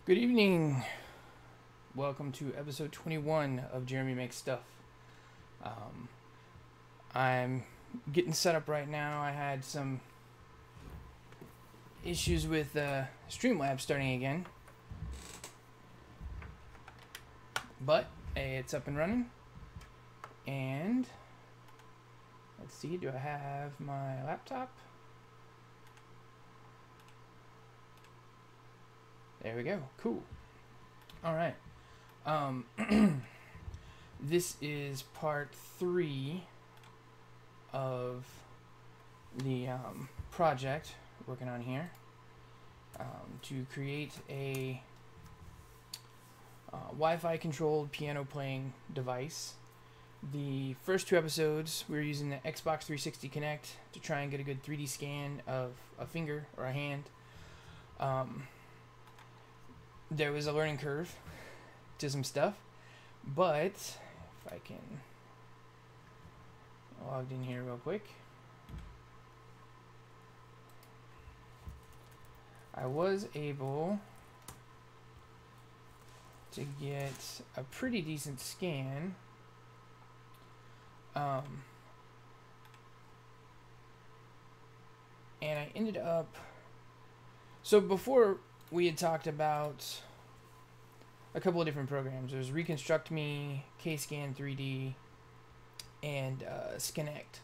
Good evening. Welcome to episode 21 of Jeremy Makes Stuff. Um, I'm getting set up right now. I had some issues with Streamlabs starting again, but hey, it's up and running. And let's see, do I have my laptop? There we go. Cool. All right. This is part 3 of the project working on here to create a Wi-Fi controlled piano playing device. The first 2 episodes we were using the Xbox 360 Connect to try and get a good 3D scan of a finger or a hand. There was a learning curve to some stuff, but if I can log in here real quick, I was able to get a pretty decent scan. And I ended up, so before we had talked about a couple of different programs. There's Reconstruct Me, K-Scan 3D, and Skinect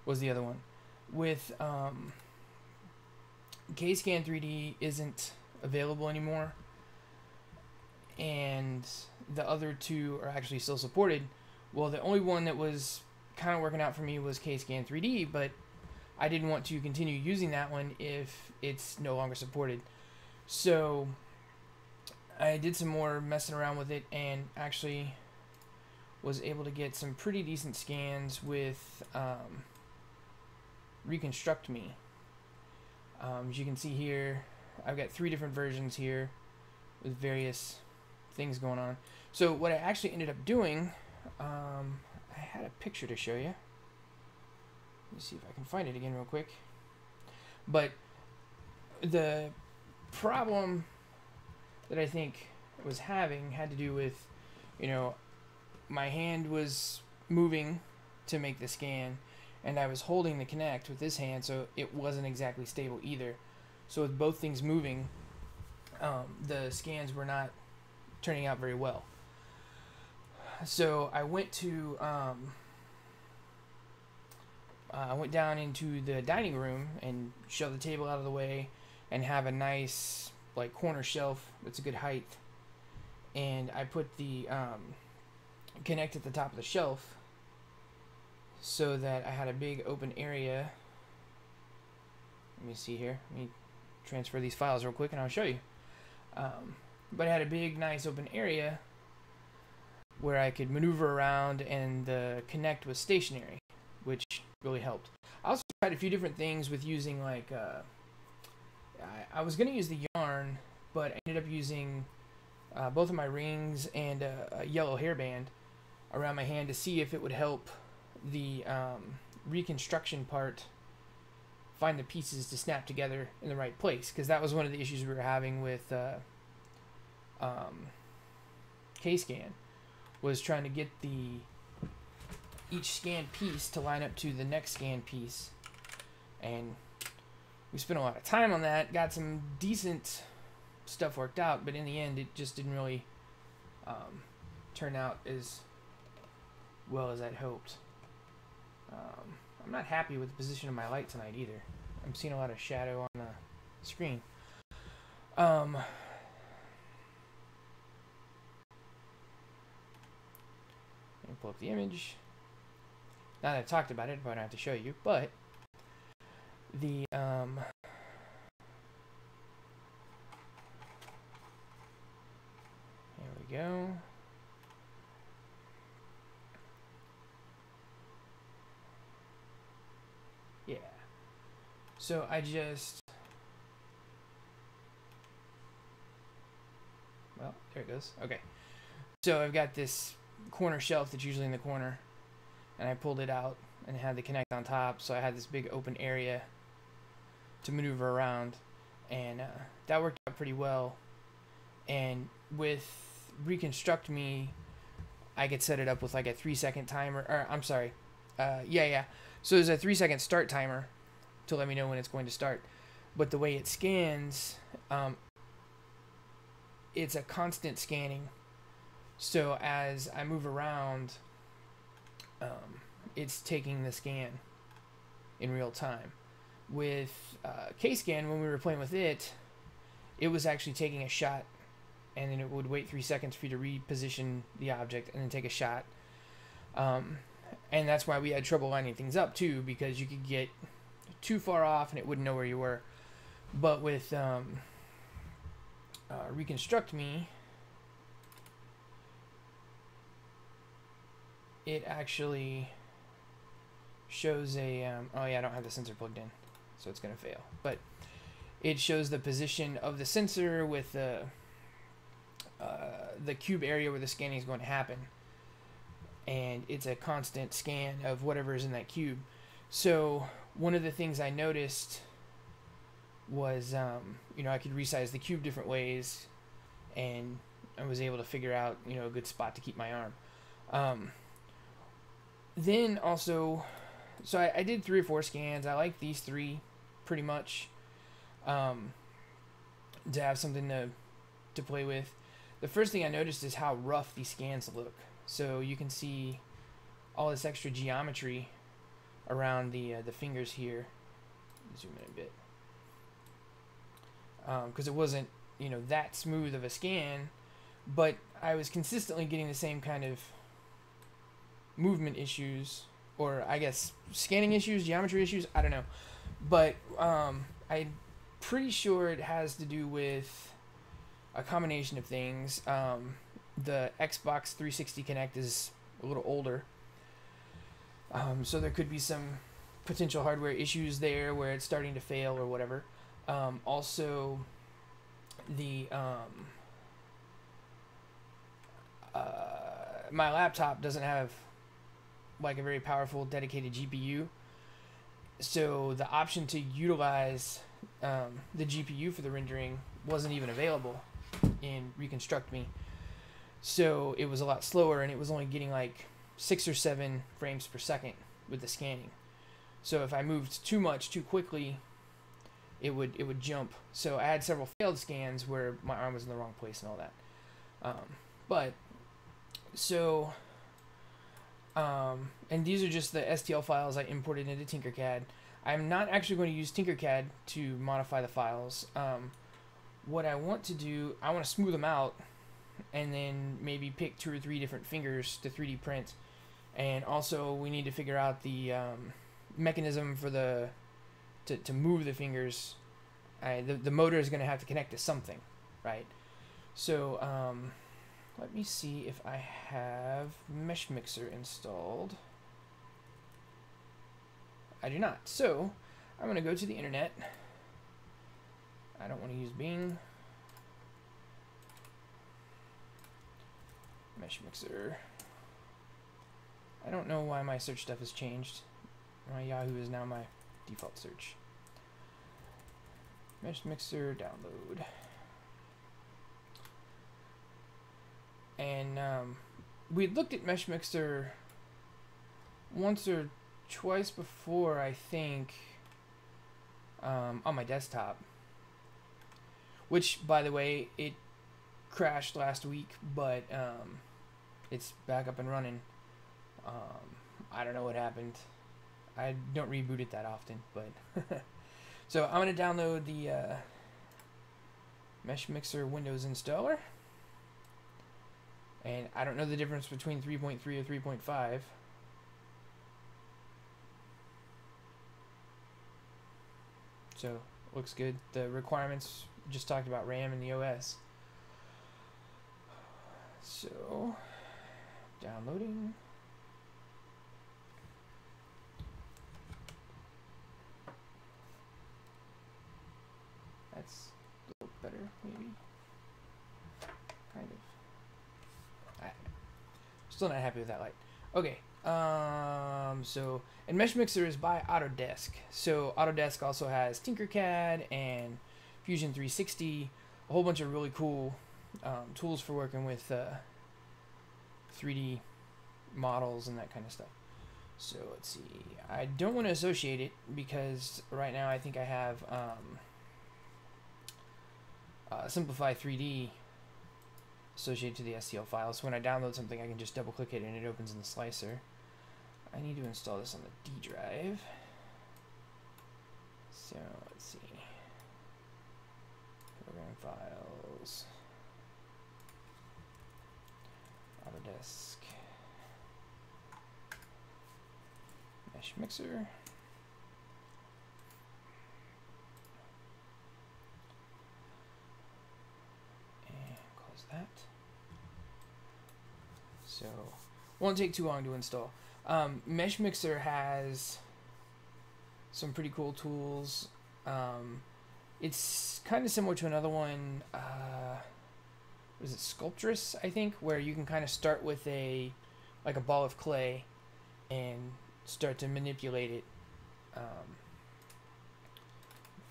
was the other one. With K-Scan 3D isn't available anymore, and the other 2 are actually still supported. Well, the only one that was kind of working out for me was K-Scan 3D, but I didn't want to continue using that one if it's no longer supported. So I did some more messing around with it and actually was able to get some pretty decent scans with Reconstruct Me. As you can see here, I've got 3 different versions here with various things going on. So what I actually ended up doing, I had a picture to show you. Let me see if I can find it again real quick. But the problem that I think was having had to do with, my hand was moving to make the scan, and I was holding the Kinect with this hand, so it wasn't exactly stable either. So with both things moving, the scans were not turning out very well. So I went to I went down into the dining room and shoved the table out of the way and have a nice corner shelf that's a good height, and I put the Kinect at the top of the shelf so that I had a big open area. Let me see here. Let me transfer these files real quick and I'll show you. But I had a big nice open area where I could maneuver around, and the Kinect was stationary, which really helped. I also tried a few different things with using I was going to use the yarn, but I ended up using both of my rings and a yellow hairband around my hand to see if it would help the reconstruction part find the pieces to snap together in the right place, because that was one of the issues we were having with K-Scan, was trying to get each scan piece to line up to the next scan piece, and we spent a lot of time on that, got some decent stuff worked out, but in the end it just didn't really turn out as well as I'd hoped. I'm not happy with the position of my light tonight either. I'm seeing a lot of shadow on the screen. Let me pull up the image. Now that I've talked about it, I probably don't have to show you, but the there we go. Yeah. So I just, well, there it goes. Okay. So I've got this corner shelf that's usually in the corner, and I pulled it out and had the Kinect on top, so I had this big open area to maneuver around, and that worked out pretty well. And with Reconstruct Me, I could set it up with like a 3-second timer. Or I'm sorry, yeah. So there's a 3-second start timer to let me know when it's going to start. But the way it scans, it's a constant scanning. So as I move around, it's taking the scan in real time. With K-Scan, when we were playing with it, it was actually taking a shot, and then it would wait 3 seconds for you to reposition the object and then take a shot. And that's why we had trouble lining things up too, because you could get too far off and it wouldn't know where you were. But with Reconstruct Me, it actually shows a oh yeah, I don't have the sensor plugged in, so it's gonna fail. But it shows the position of the sensor with the cube area where the scanning is going to happen, and it's a constant scan of whatever is in that cube. So one of the things I noticed was I could resize the cube different ways, and I was able to figure out a good spot to keep my arm. Then also, so I did 3 or 4 scans. I like these 3 pretty much, to have something to play with. The first thing I noticed is how rough these scans look. So you can see all this extra geometry around the fingers here. Zoom in a bit, because it wasn't that smooth of a scan, but I was consistently getting the same kind of movement issues, or I guess scanning issues, geometry issues, I don't know. But I'm pretty sure it has to do with a combination of things. The Xbox 360 Kinect is a little older, so there could be some potential hardware issues there where it's starting to fail or whatever. Also, the my laptop doesn't have like a very powerful dedicated GPU, so the option to utilize the GPU for the rendering wasn't even available in Reconstruct Me. So it was a lot slower, and it was only getting like 6 or 7 frames per second with the scanning. So if I moved too much too quickly, it would jump. So I had several failed scans where my arm was in the wrong place and all that. And these are just the STL files I imported into Tinkercad. I'm not actually going to use Tinkercad to modify the files. What I want to do, I want to smooth them out, and then maybe pick 2 or 3 different fingers to 3D print. And also we need to figure out the mechanism for to move the fingers. The motor is going to have to connect to something, right? So let me see if I have Mesh Mixer installed. I do not. So I'm going to go to the internet. I don't want to use Bing. Mesh Mixer. I don't know why my search stuff has changed. My Yahoo is now my default search. Mesh Mixer download. And we looked at Mesh Mixer once or twice before, I think, on my desktop. Which, by the way, it crashed last week, but it's back up and running. I don't know what happened. I don't reboot it that often, but so I'm going to download the Mesh Mixer Windows installer. And I don't know the difference between 3.3 or 3.5. So, looks good. The requirements, just talked about RAM and the OS. So, downloading. That's a little better, maybe. Kind of. Still not happy with that light. Okay. And Mesh Mixer is by Autodesk. So Autodesk also has Tinkercad and Fusion 360, a whole bunch of really cool tools for working with 3D models and that kind of stuff. So let's see. I don't want to associate it because right now I think I have Simplify 3D associated to the STL file. So when I download something, I can just double click it and it opens in the slicer. I need to install this on the D drive. So let's see. Program files. Autodesk. Mesh Mixer. And close that. So, won't take too long to install. Mesh Mixer has some pretty cool tools. It's kind of similar to another one, what is it, Sculptress, I think, where you can kind of start with like a ball of clay and start to manipulate it.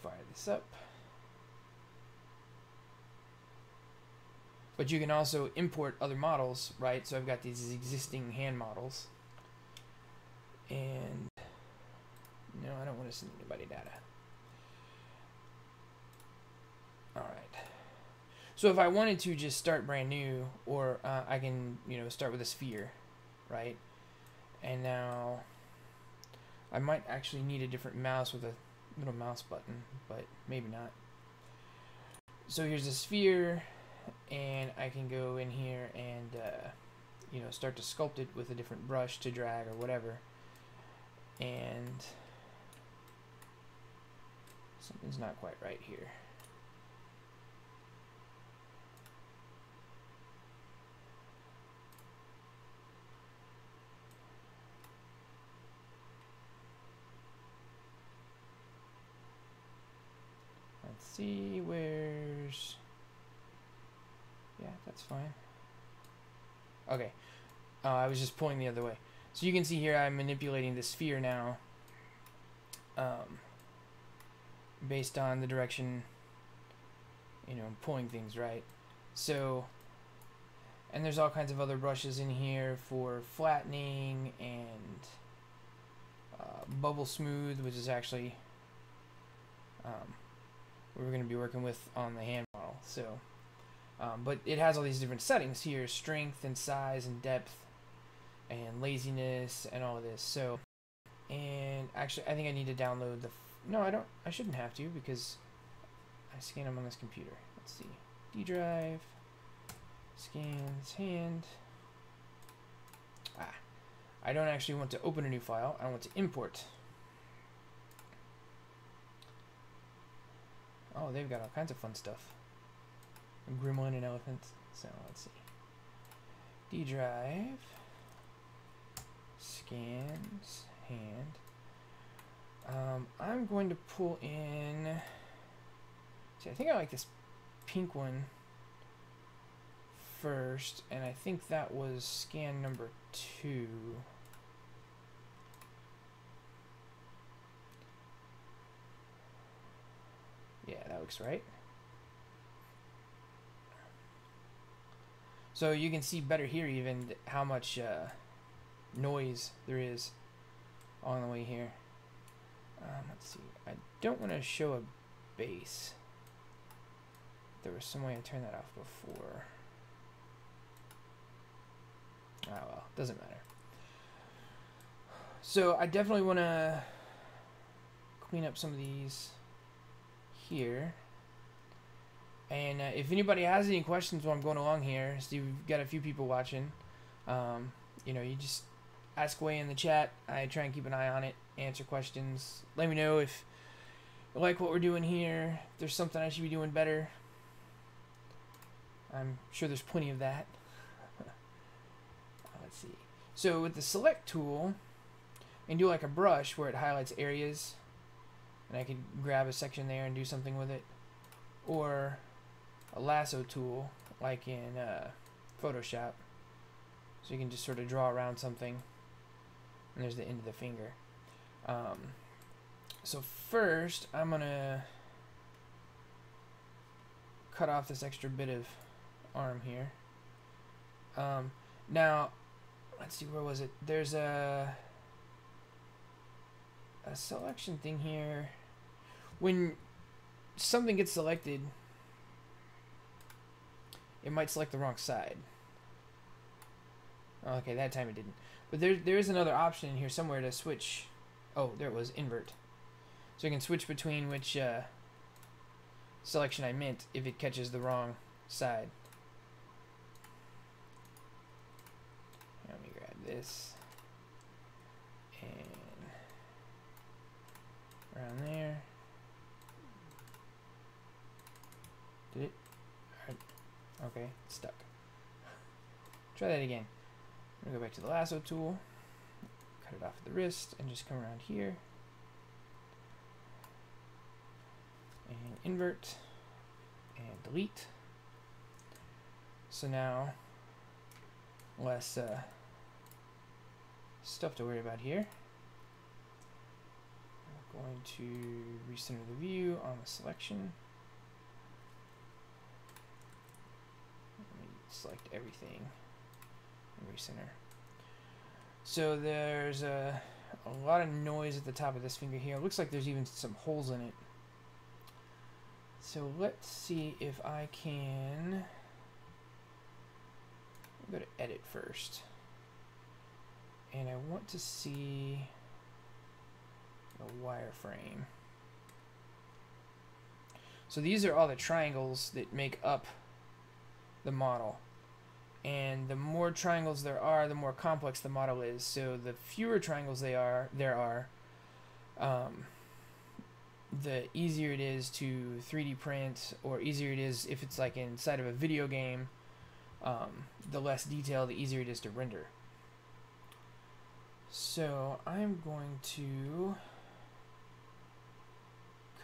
Fire this up. But you can also import other models, right? So I've got these existing hand models. And no, I don't want to send anybody data. Alright. So if I wanted to just start brand new, or I can, start with a sphere, right? And now I might actually need a different mouse with a little mouse button, but maybe not. So here's a sphere, and I can go in here and start to sculpt it with a different brush to drag or whatever. And something's not quite right here. Let's see, where's... Yeah, that's fine. Okay. I was just pulling the other way. So you can see here I'm manipulating the sphere now based on the direction, I'm pulling things, right? So, and there's all kinds of other brushes in here for flattening and bubble smooth, which is actually what we're going to be working with on the hand model. So, but it has all these different settings here: strength and size and depth and laziness and all of this. So, and actually I think I need to download the no, I shouldn't have to, because I scan them on this computer. Let's see, D drive, scans, hand. I don't actually want to open a new file, I want to import. Oh, they've got all kinds of fun stuff. A gremlin and elephant. So let's see, D drive, scans, hand. I'm going to pull in, see, I think I like this pink one first, and I think that was scan number 2. Yeah, that looks right. So you can see better here even how much noise there is on the way here. Let's see, I don't want to show a base. There was some way to turn that off before. Ah, well, doesn't matter. So I definitely want to clean up some of these here. And if anybody has any questions while I'm going along here, so you've got a few people watching, you just ask away in the chat. I try and keep an eye on it, answer questions. Let me know if you like what we're doing here, if there's something I should be doing better. I'm sure there's plenty of that. Let's see. So with the select tool, and do like a brush where it highlights areas, and I could grab a section there and do something with it, or a lasso tool like in Photoshop, so you can just sort of draw around something, and there's the end of the finger. So first I'm gonna cut off this extra bit of arm here. Now, let's see, where was it? There's a selection thing here. When something gets selected, it might select the wrong side. Okay, that time it didn't. But there is another option in here somewhere to switch. Oh, there it was, invert. So you can switch between which selection I meant if it catches the wrong side. Let me grab this. And around there. Did it? Okay, it's stuck. Try that again. I'm gonna go back to the lasso tool, cut it off at the wrist, and just come around here. And invert, and delete. So now, less stuff to worry about here. I'm going to recenter the view on the selection. Let me select everything and recenter. So there's a lot of noise at the top of this finger here. It looks like there's even some holes in it. So let's see if I can go to edit first. And I want to see the wireframe. So these are all the triangles that make up the model. And the more triangles there are, the more complex the model is. So the fewer triangles there are, the easier it is to 3D print, or easier it is if it's like inside of a video game. The less detail, the easier it is to render. So I'm going to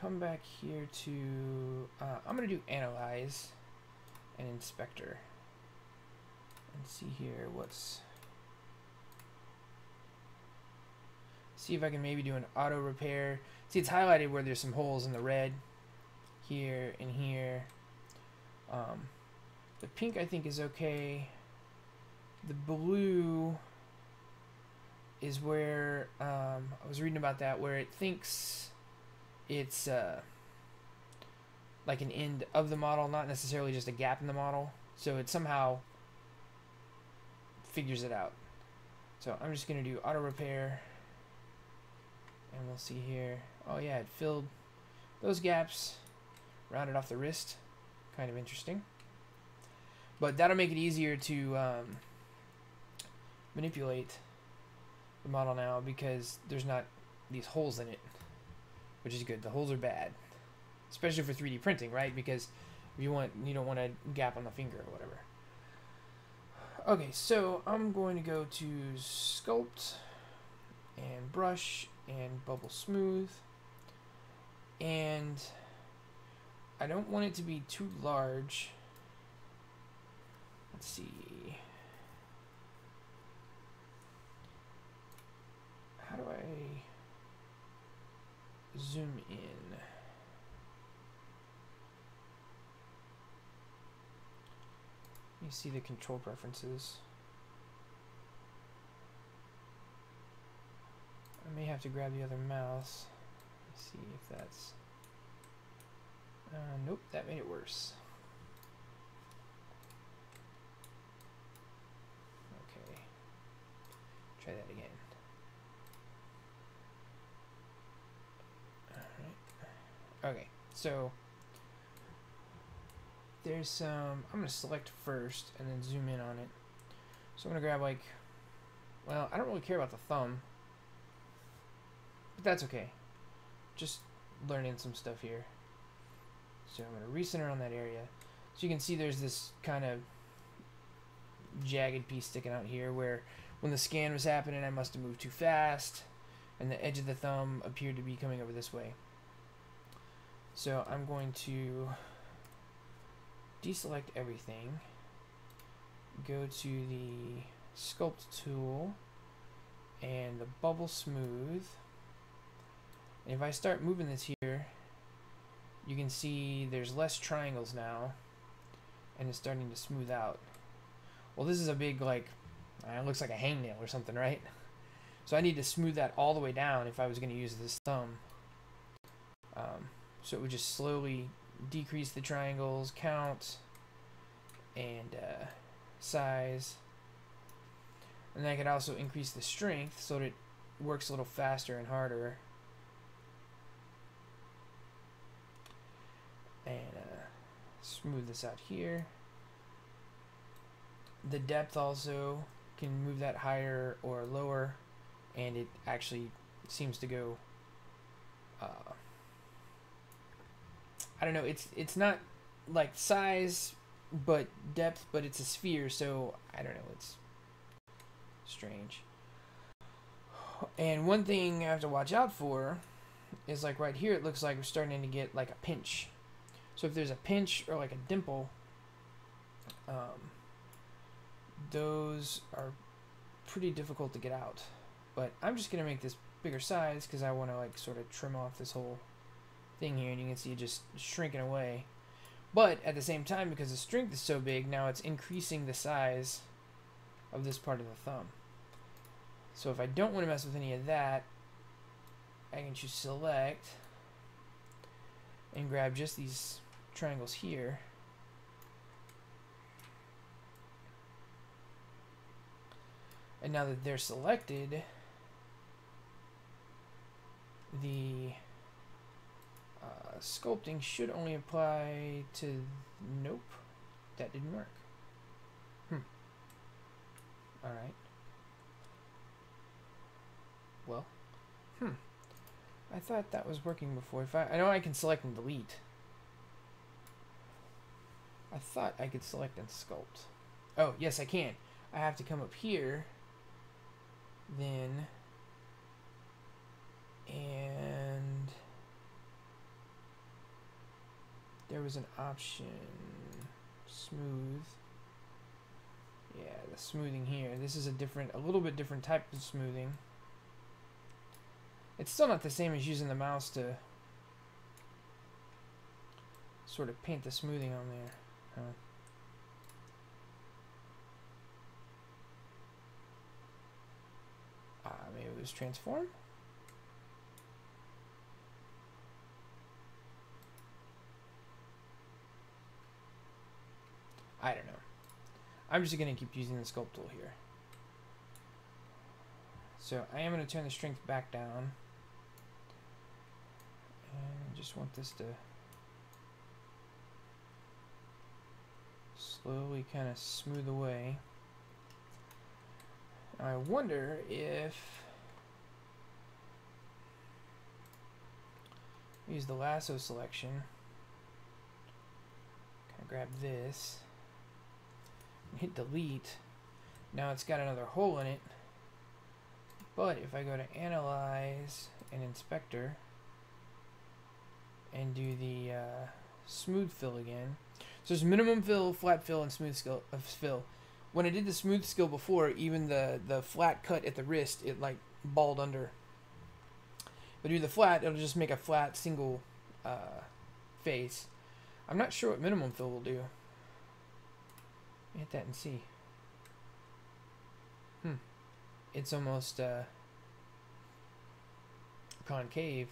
come back here to, I'm going to do Analyze and Inspector. And see here see if I can maybe do an auto repair. See, it's highlighted where there's some holes in the red here and here. The pink I think is okay. The blue is where I was reading about that, where it thinks it's like an end of the model, not necessarily just a gap in the model. So it somehow figures it out. So I'm just going to do auto repair, and we'll see here. Oh yeah, it filled those gaps, rounded off the wrist. Kind of interesting. But that'll make it easier to manipulate the model now, because there's not these holes in it, which is good. The holes are bad, especially for 3D printing, right? Because if you don't want a gap on the finger or whatever. Okay, so I'm going to go to Sculpt and Brush and Bubble Smooth, and I don't want it to be too large. Let's see. How do I zoom in? You see the control preferences. I may have to grab the other mouse. Let's see if that's... nope, that made it worse. Okay. Try that again. Alright. Okay, so there's some, I'm going to select first and then zoom in on it. So I'm going to grab like, well, I don't really care about the thumb, but that's okay. Just learning some stuff here. So I'm going to recenter on that area. So you can see there's this kind of jagged piece sticking out here where when the scan was happening, I must have moved too fast, and the edge of the thumb appeared to be coming over this way. So I'm going to deselect everything, go to the Sculpt tool and the Bubble Smooth, and if I start moving this here, you can see there's less triangles now, and it's starting to smooth out. Well, this is a big, like, it looks like a hangnail or something, right? So I need to smooth that all the way down if I was going to use this thumb. So it would just slowly decrease the triangles, count, and size. And then I could also increase the strength so that it works a little faster and harder. And smooth this out here. The depth also can move that higher or lower, and it actually seems to go I don't know, it's not like size but depth, but it's a sphere, so I don't know, it's strange. And one thing I have to watch out for is, like, right here it looks like we're starting to get like a pinch. So if there's a pinch or like a dimple, those are pretty difficult to get out. But I'm just gonna make this bigger size because I want to, like, sort of trim off this whole thing here, and you can see it just shrinking away. But at the same time, because the strength is so big, now it's increasing the size of this part of the thumb. So if I don't want to mess with any of that, I can choose select and grab just these triangles here. And now that they're selected, the sculpting should only apply to... Nope, that didn't work. Alright. Well, I thought that was working before. I know I can select and delete. I thought I could select and sculpt. Oh, yes, I can. I have to come up here, then, and there was an option, smooth. Yeah, the smoothing here. This is a little bit different type of smoothing. It's still not the same as using the mouse to sort of paint the smoothing on there. Huh. Maybe it was transform? I don't know. I'm just going to keep using the sculpt tool here. So I am going to turn the strength back down. And I just want this to slowly kind of smooth away. I wonder if I use the lasso selection, kind of grab this, and hit delete. Now it's got another hole in it, but if I go to Analyze and Inspector and do the smooth fill again, so there's minimum fill, flat fill, and smooth fill. When I did the smooth skill before, even the flat cut at the wrist, it like balled under. But do the flat, it'll just make a flat single face. I'm not sure what minimum fill will do. Hit that and see. It's almost concave.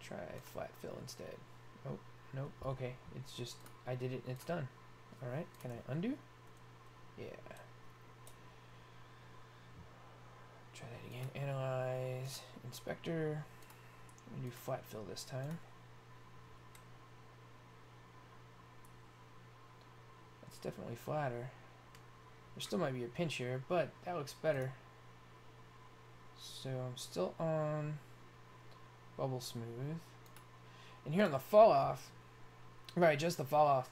Try flat fill instead. Oh, nope. Okay, it's just, I did it and it's done. Alright, can I undo? Yeah. Try that again. Analyze, Inspector. I'm gonna do flat fill this time. That's definitely flatter. There still might be a pinch here, but that looks better. So I'm still on bubble smooth. And here on the fall off, right, just the fall off,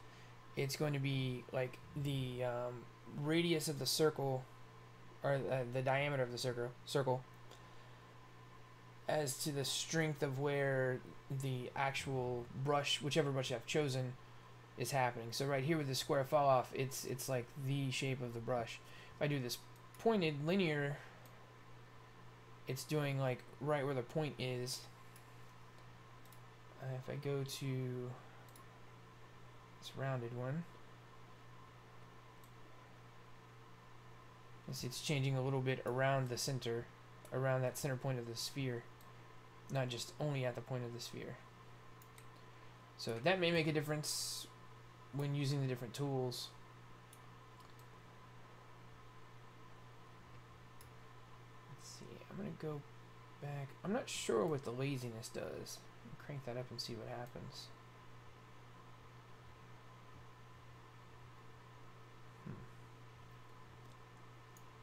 it's going to be like the radius of the circle, or the diameter of the circle, as to the strength of where the actual brush, whichever brush I've chosen, is happening. So right here with the square fall off, it's like the shape of the brush. If I do this pointed linear, it's doing like right where the point is. If I go to this rounded one. You see it's changing a little bit around the center, around that center point of the sphere, not just only at the point of the sphere. So that may make a difference when using the different tools. Let's see, I'm gonna go back. I'm not sure what the laziness does. Crank that up and see what happens.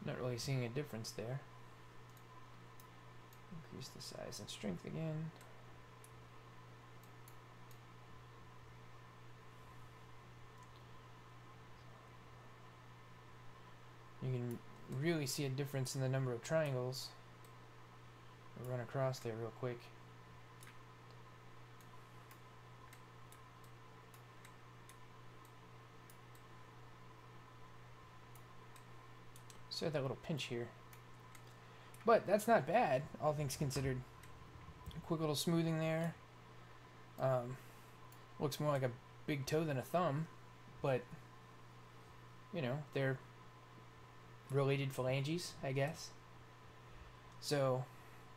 Not really seeing a difference there. Increase the size and strength again. You can really see a difference in the number of triangles. I'll run across there real quick. So that little pinch here. But that's not bad, all things considered. A quick little smoothing there. Looks more like a big toe than a thumb, but you know, they're related phalanges, I guess. So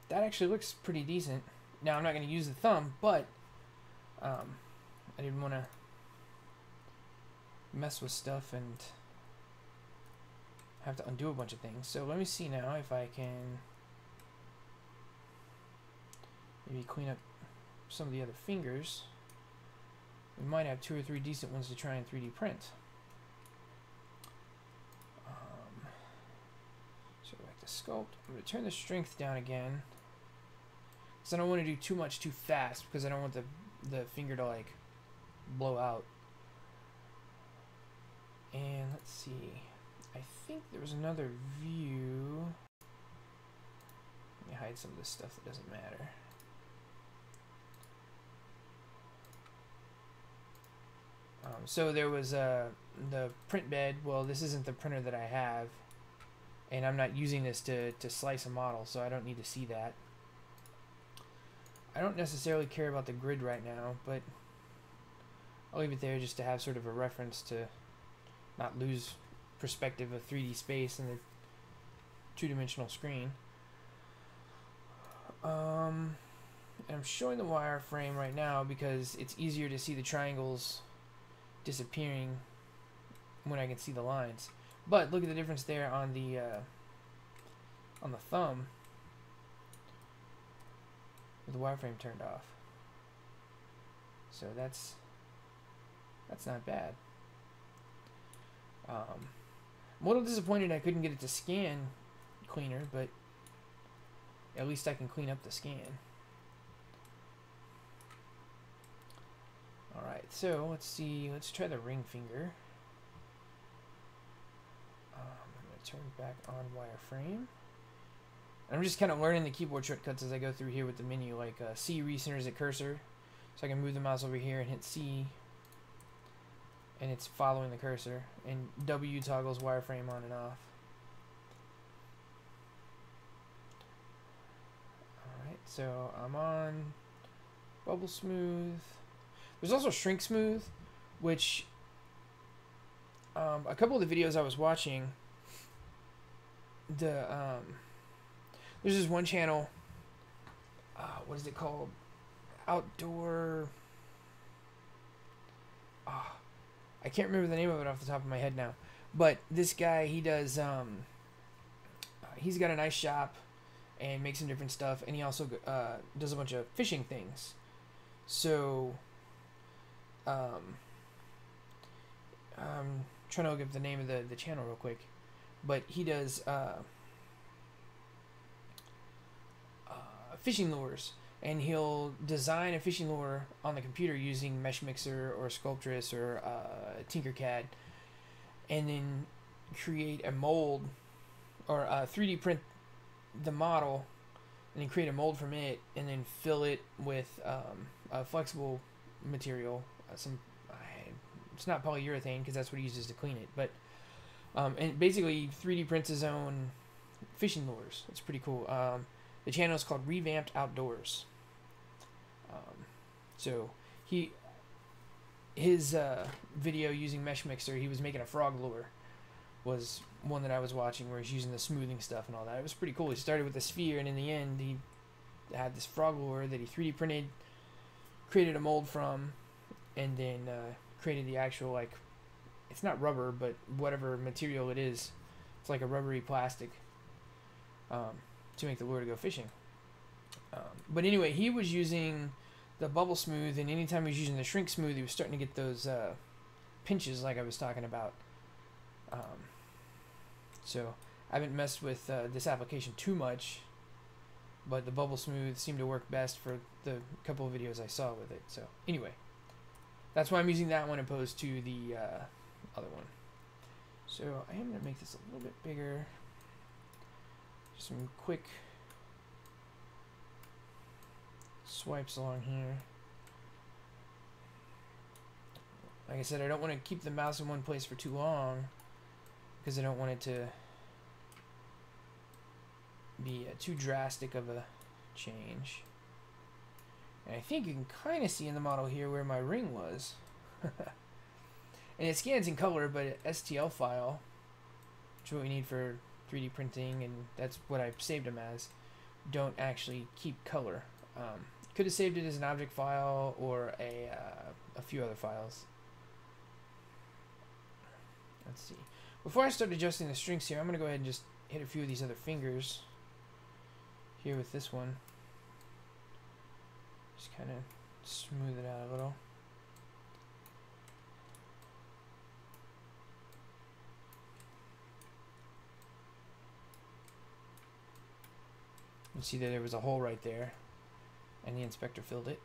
that actually looks pretty decent. Now I'm not going to use the thumb, but I didn't want to mess with stuff and have to undo a bunch of things. So let me see now if I can maybe clean up some of the other fingers. We might have 2 or 3 decent ones to try and 3D print. So back to sculpt. I'm going to turn the strength down again, because I don't want to do too much too fast, because I don't want the finger to like blow out. And let's see. I think there was another view. Let me hide some of this stuff that doesn't matter. So there was the print bed. Well, this isn't the printer that I have, and I'm not using this to slice a model, so I don't need to see that. I don't necessarily care about the grid right now, but I'll leave it there just to have sort of a reference to not lose perspective of 3D space in the two-dimensional screen. And I'm showing the wireframe right now because it's easier to see the triangles disappearing when I can see the lines. But look at the difference there on the thumb with the wireframe turned off. So that's not bad. I'm a little disappointed I couldn't get it to scan cleaner, but at least I can clean up the scan. Alright, so let's see, let's try the ring finger. I'm going to turn back on wireframe. I'm just kind of learning the keyboard shortcuts as I go through here with the menu, like C recenters at cursor, so I can move the mouse over here and hit C, and it's following the cursor, and W toggles wireframe on and off. Alright, so I'm on bubble smooth. There's also shrink smooth, which a couple of the videos I was watching, there's this one channel, what is it called? Outdoor. I can't remember the name of it off the top of my head now, but this guy, he does he's got a nice shop and makes some different stuff, and he also does a bunch of fishing things. So I'm trying to look up the name of the channel real quick, but he does fishing lures, and he'll design a fishing lure on the computer using Mesh Mixer or Sculptress or Tinkercad, and then create a mold or 3D print the model, and then create a mold from it, and then fill it with a flexible material. It's not polyurethane because that's what he uses to clean it, but and basically 3D prints his own fishing lures. It's pretty cool. The channel is called Revamped Outdoors. So he his video using Mesh Mixer, he was making a frog lure. Was one that I was watching where he's using the smoothing stuff and all that. It was pretty cool. He started with a sphere, and in the end, he had this frog lure that he 3D printed, created a mold from, and then created the actual, like, it's not rubber, but whatever material it is. It's like a rubbery plastic to make the lure to go fishing. But anyway, he was using the bubble smooth, and anytime he was using the shrink smooth, he was starting to get those pinches like I was talking about. So I haven't messed with this application too much, but the bubble smooth seemed to work best for the couple of videos I saw with it. So anyway, that's why I'm using that one opposed to the other one. So I am going to make this a little bit bigger. Just some quick swipes along here. Like I said, I don't want to keep the mouse in one place for too long because I don't want it to be too drastic of a change. And I think you can kind of see in the model here where my ring was. And it scans in color, but an STL file, which is what we need for 3D printing, and that's what I saved them as, don't actually keep color. Could have saved it as an object file or a few other files. Let's see. Before I start adjusting the strings here, I'm going to go ahead and just hit a few of these other fingers here with this one. Just kind of smooth it out a little. You see that there was a hole right there, and the inspector filled it.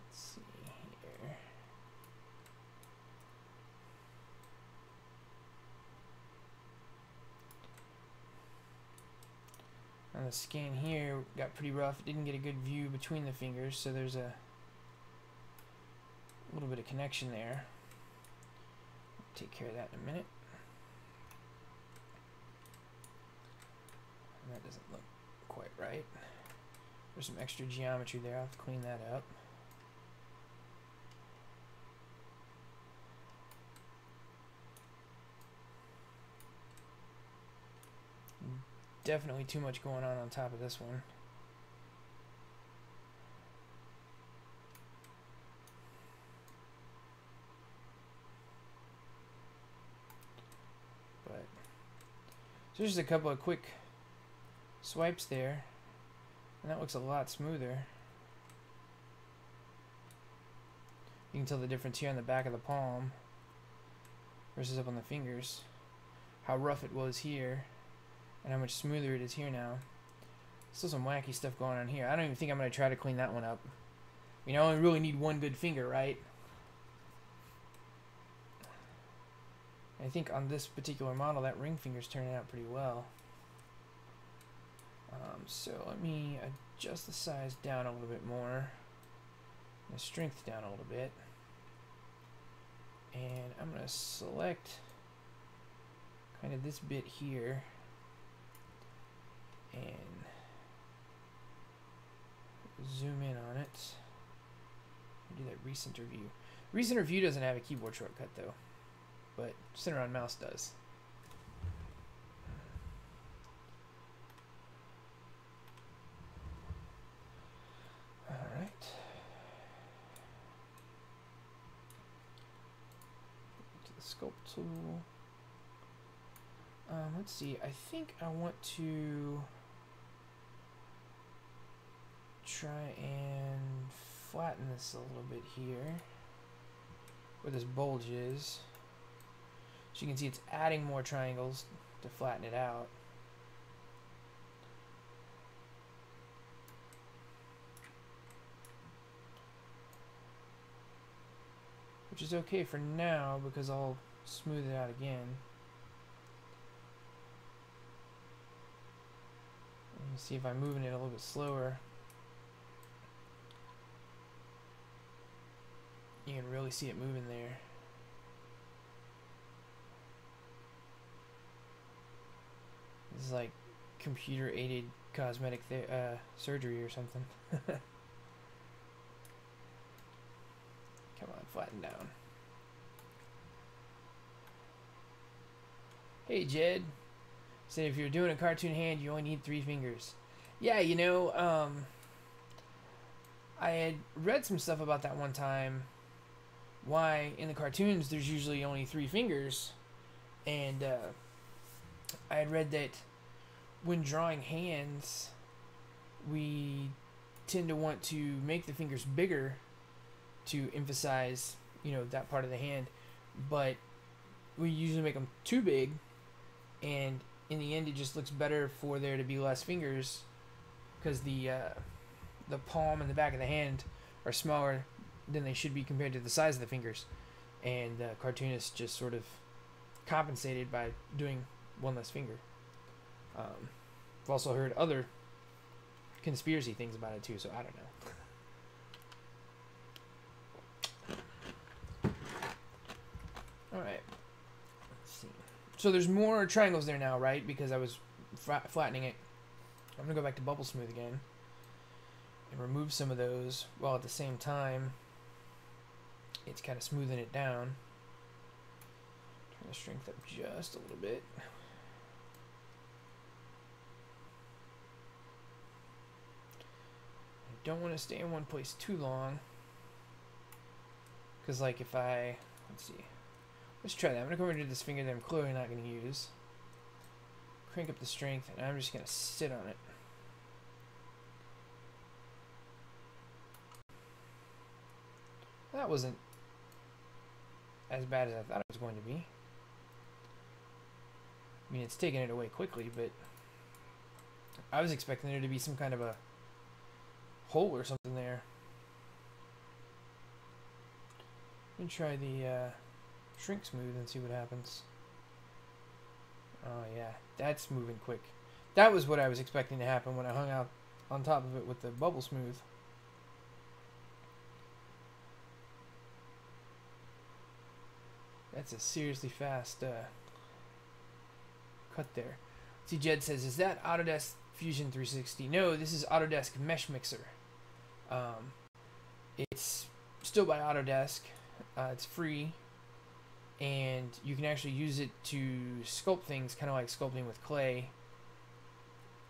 Let's see here. And the scan here got pretty rough. It didn't get a good view between the fingers, so there's a little bit of connection there. Take care of that in a minute. And that doesn't look quite right. There's some extra geometry there. I'll have to clean that up. Definitely too much going on top of this one. But so just a couple of quick swipes there, and that looks a lot smoother. You can tell the difference here on the back of the palm versus up on the fingers, how rough it was here and how much smoother it is here now. Still some wacky stuff going on here. I don't even think I'm going to try to clean that one up. I mean, I only really need one good finger, right? I think on this particular model, that ring finger's turning out pretty well. So let me adjust the size down a little bit more, the strength down a little bit, and I'm going to select kind of this bit here and zoom in on it. Do that recenter view. Recenter view doesn't have a keyboard shortcut though, but center on mouse does. Alright. To the sculpt tool. Let's see, I think I want to try and flatten this a little bit here where this bulge is. So you can see it's adding more triangles to flatten it out. Which is okay for now because I'll smooth it out again. And see if I'm moving it a little bit slower, you can really see it moving there. This is like computer-aided cosmetic surgery or something. Come on, flatten down. Hey, Jed. Said if you're doing a cartoon hand, you only need 3 fingers. Yeah, you know, I had read some stuff about that one time. Why in the cartoons there's usually only 3 fingers, and I had read that when drawing hands, we tend to want to make the fingers bigger to emphasize, you know, that part of the hand, but we usually make them too big, and in the end it just looks better for there to be less fingers because the palm and the back of the hand are smaller than they should be compared to the size of the fingers, and cartoonists just sort of compensated by doing one less finger. I've also heard other conspiracy things about it too, so I don't know. Alright. Let's see. So there's more triangles there now, right? Because I was flattening it. I'm going to go back to Bubble Smooth again and remove some of those, while at the same time it's kind of smoothing it down. Turn the strength up just a little bit. Don't want to stay in one place too long, because like if I, let's try that. I'm going to go over to this finger that I'm clearly not going to use, crank up the strength, and I'm just going to sit on it. That wasn't as bad as I thought it was going to be. I mean, it's taking it away quickly, but I was expecting there to be some kind of a hole or something there. Let me try the shrink smooth and see what happens. Oh yeah, that's moving quick. That was what I was expecting to happen when I hung out on top of it with the bubble smooth. That's a seriously fast cut there. See, Jed says, is that Autodesk Fusion 360? No, this is Autodesk Mesh Mixer. It's still by Autodesk. It's free, and you can actually use it to sculpt things, kind of like sculpting with clay,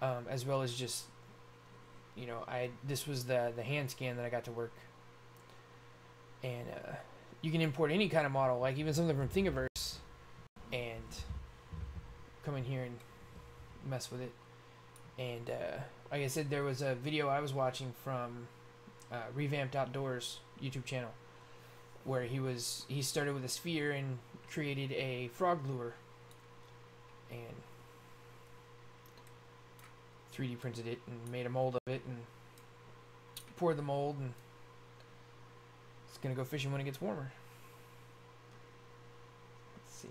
as well as just, you know, this was the hand scan that I got to work, and you can import any kind of model, like even something from Thingiverse, and come in here and mess with it. And like I said, there was a video I was watching from Revamped Outdoors YouTube channel, where he started with a sphere and created a frog lure, and 3D printed it and made a mold of it and poured the mold, and it's gonna go fishing when it gets warmer. Let's see.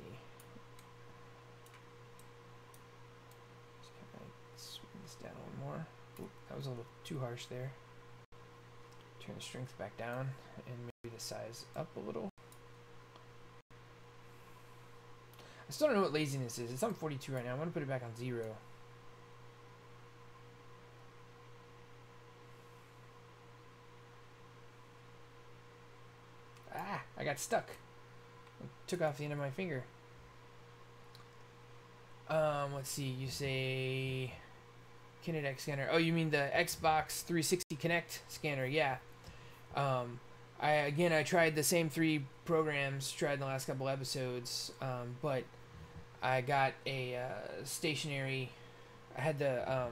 Just kind of swing this down a little more. Oop, that was a little too harsh there. Turn the strength back down and maybe the size up a little. I still don't know what laziness is. It's on 42 right now. I'm going to put it back on 0. Ah, I got stuck. I took off the end of my finger. Let's see. You say Kinect scanner. Oh, you mean the Xbox 360 Kinect scanner? Yeah. I tried the same 3 programs, tried in the last couple episodes, but I got a stationary. I had the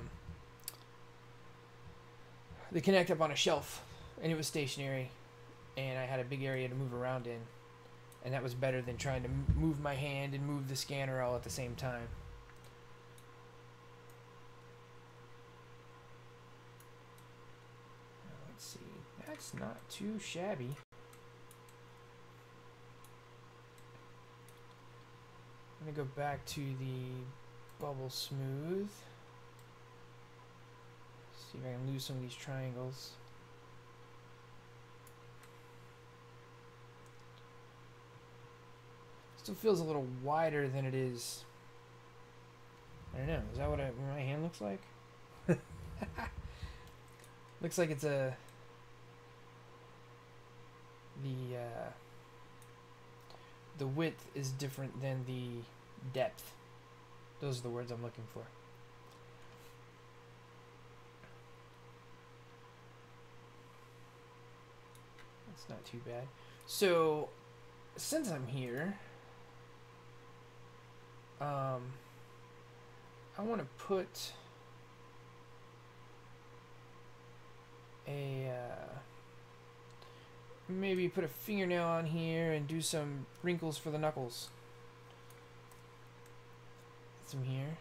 Kinect up on a shelf, and it was stationary, and I had a big area to move around in, and that was better than trying to move my hand and move the scanner all at the same time. Let's see. That's not too shabby. I'm going to go back to the bubble smooth. See if I can lose some of these triangles. Still feels a little wider than it is. I don't know. Is that what my hand looks like? Looks like it's a the width is different than the depth. Those are the words I'm looking for. That's not too bad. So since I'm here, I want to put a maybe put a fingernail on here and do some wrinkles for the knuckles. Some here.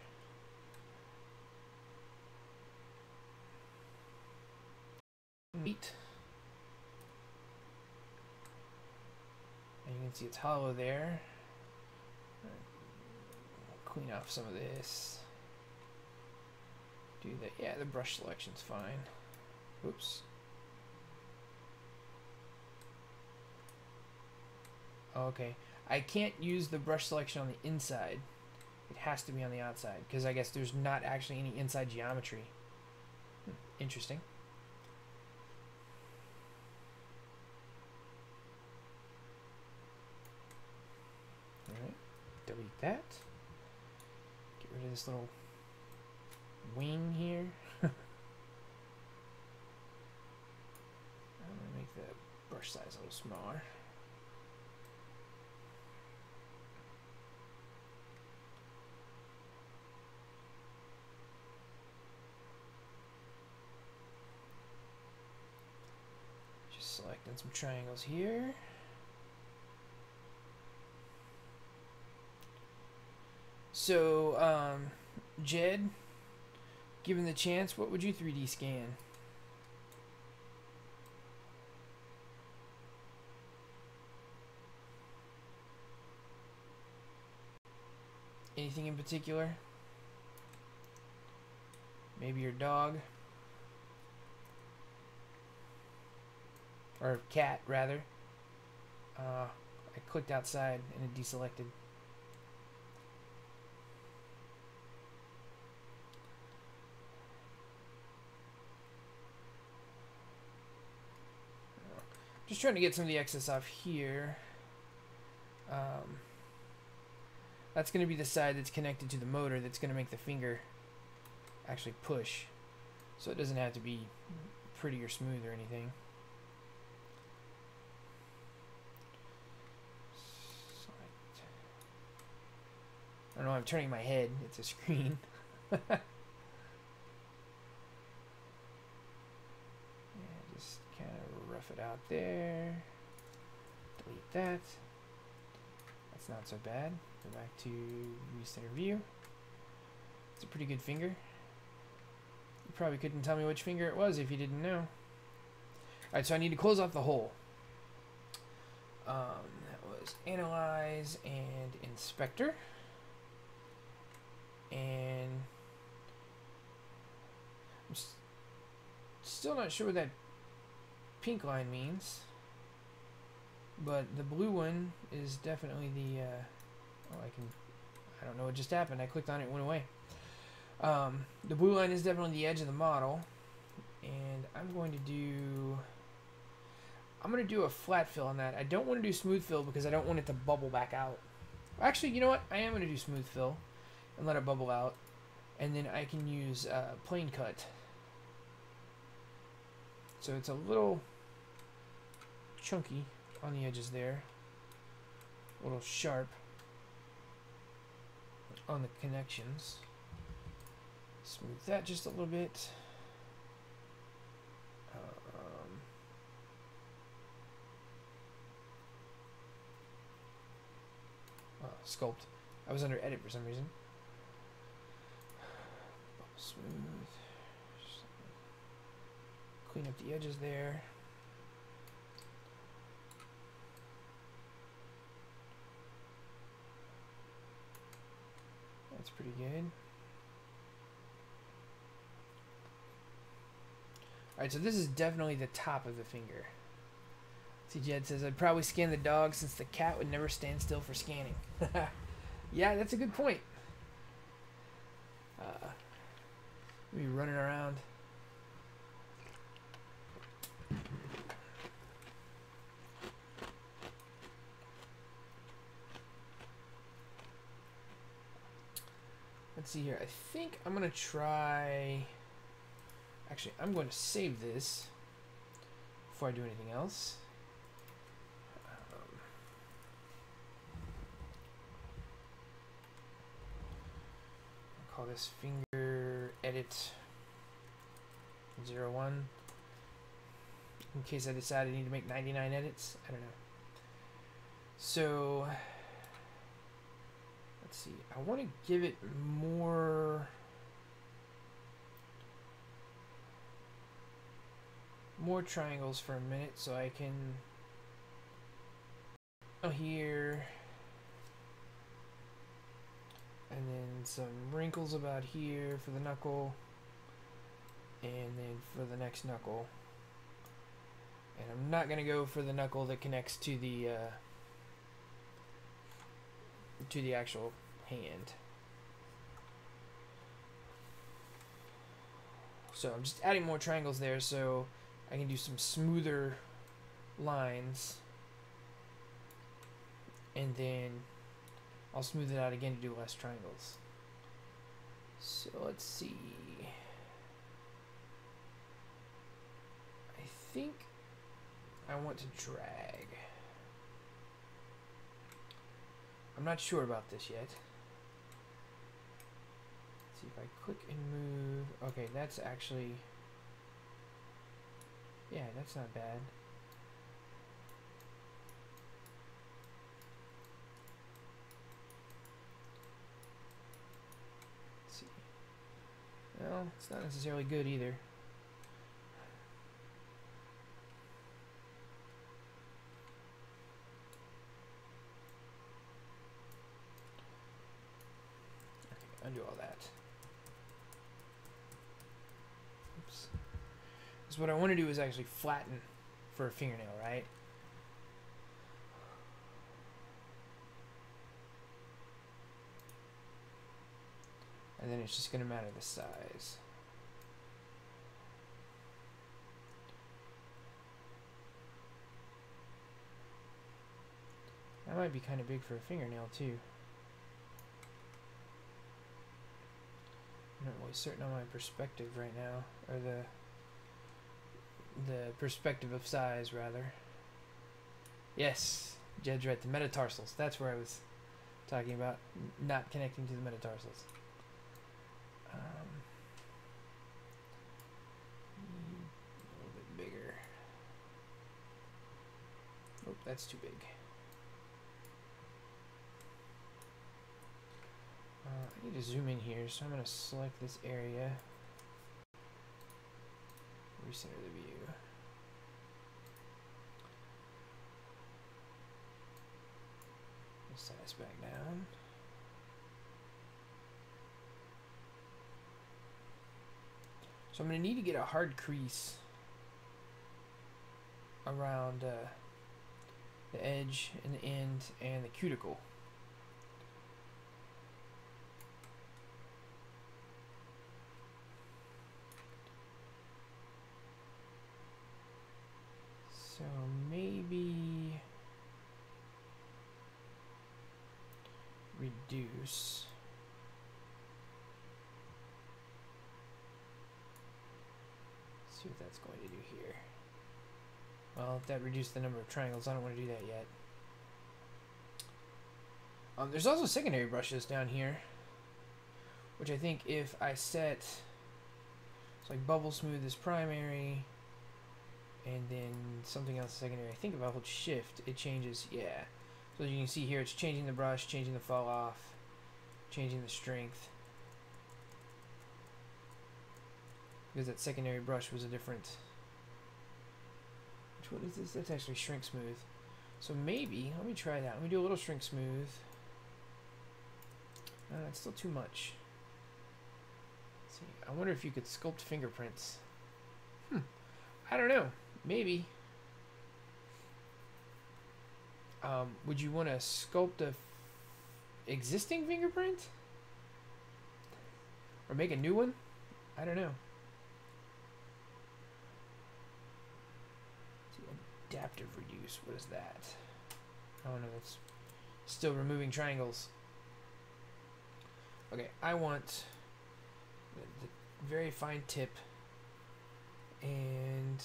Neat. And you can see it's hollow there. Clean off some of this. Do that. Yeah, the brush selection's fine. Oops. Okay. I can't use the brush selection on the inside. It has to be on the outside because I guess there's not actually any inside geometry. Interesting. Alright. Delete that. Get rid of this little wing here. I'm going to make the brush size a little smaller. Just selecting some triangles here. So, Jed, given the chance, what would you 3D scan? Anything in particular? Maybe your dog? Or cat, rather. I clicked outside and it deselected. Just trying to get some of the excess off here. That's going to be the side that's connected to the motor that's going to make the finger actually push. So it doesn't have to be pretty or smooth or anything. I don't know, I'm turning my head. It's a screen. Yeah, just kind of rough it out there. Delete that. That's not so bad. Go back to recenter view. It's a pretty good finger. You probably couldn't tell me which finger it was if you didn't know. Alright, so I need to close off the hole. That was analyze and inspector. And I'm still not sure what that pink line means, but the blue one is definitely the I don't know what just happened. I clicked on it, it went away. The blue line is definitely the edge of the model, and I'm going to do a flat fill on that. I don't want to do smooth fill because I don't want it to bubble back out. Actually, you know what? I am going to do smooth fill and let it bubble out, and then I can use plane cut. So it's a little chunky on the edges there, a little sharp on the connections. Smooth that just a little bit. Sculpt. I was under edit for some reason. Smooth. Just clean up the edges there. That's pretty good. Alright, so this is definitely the top of the finger. See, Jed says, I'd probably scan the dog since the cat would never stand still for scanning. Yeah, that's a good point. Be running around. see here. I think I'm going to try... Actually, I'm going to save this before I do anything else. I'll call this finger edit 01. In case I decide I need to make 99 edits. I don't know. So, let's see. I want to give it more triangles for a minute so I can here, and then some wrinkles about here for the knuckle, and then for the next knuckle. And I'm not gonna go for the knuckle that connects to the actual hand. So I'm just adding more triangles there so I can do some smoother lines, and then I'll smooth it out again to do less triangles. So let's see. I think I want to drag. I'm not sure about this yet. Let's see if I click and move. Okay, that's actually... Yeah, that's not bad. Let's see. Well, it's not necessarily good either. Okay, undo all that. Oops. So what I want to do is actually flatten for a fingernail, right? And then it's just going to matter the size. That might be kind of big for a fingernail too. I'm not really certain on my perspective right now, or the perspective of size rather. Yes, Jed's right. The metatarsals. That's where I was talking about, not connecting to the metatarsals. A little bit bigger. Oh, that's too big. I need to zoom in here, so I'm going to select this area. Recenter the view. Size back down. So I'm going to need to get a hard crease around the edge and the end and the cuticle. So maybe reduce. See what that's going to do here. Well, if that reduced the number of triangles, I don't want to do that yet. There's also secondary brushes down here, which I think if I set, it's like bubble smooth is primary, and then something else secondary. I think if I hold shift, it changes. Yeah. So you can see here, it's changing the brush, changing the fall off, changing the strength. Because that secondary brush was a different... Which one is this? That's actually shrink smooth. So maybe, let me try that. Let me do a little shrink smooth. It's still too much. Let's see. I wonder if you could sculpt fingerprints. I don't know. Maybe. Would you want to sculpt a existing fingerprint? Or make a new one? I don't know. Let's see, adaptive reduce. What is that? Oh no, that's still removing triangles. Okay, I want the very fine tip, and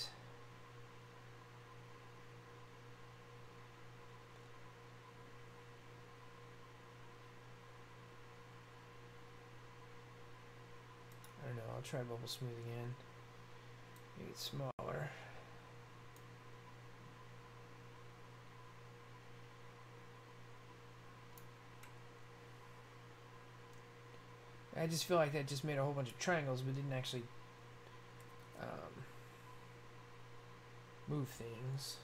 I don't know, I'll try bubble smooth again. Make it smaller. I just feel like that just made a whole bunch of triangles, but didn't actually move things.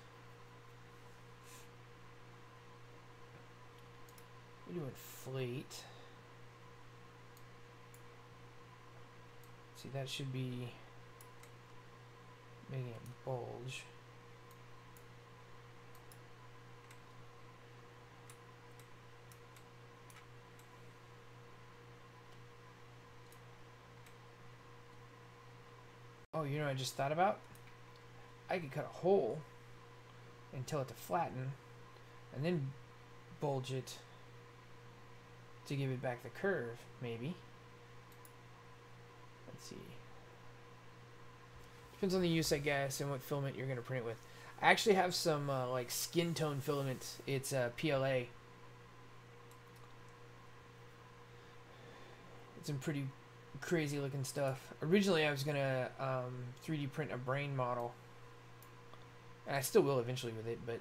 We do inflate. See, that should be making it bulge. Oh, you know what I just thought about? I could cut a hole and tell it to flatten and then bulge it to give it back the curve, maybe. Let's see. Depends on the use, I guess, and what filament you're going to print it with. I actually have some like skin tone filament. It's PLA. It's some pretty crazy looking stuff. Originally I was going to 3D print a brain model. And I still will eventually with it, but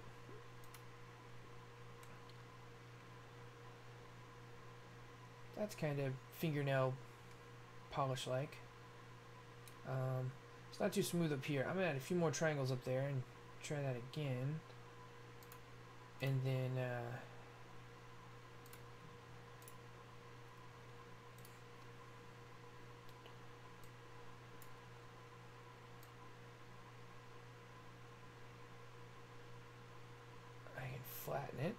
that's kind of fingernail polish like. It's not too smooth up here. I'm gonna add a few more triangles up there and try that again. And then I can flatten it.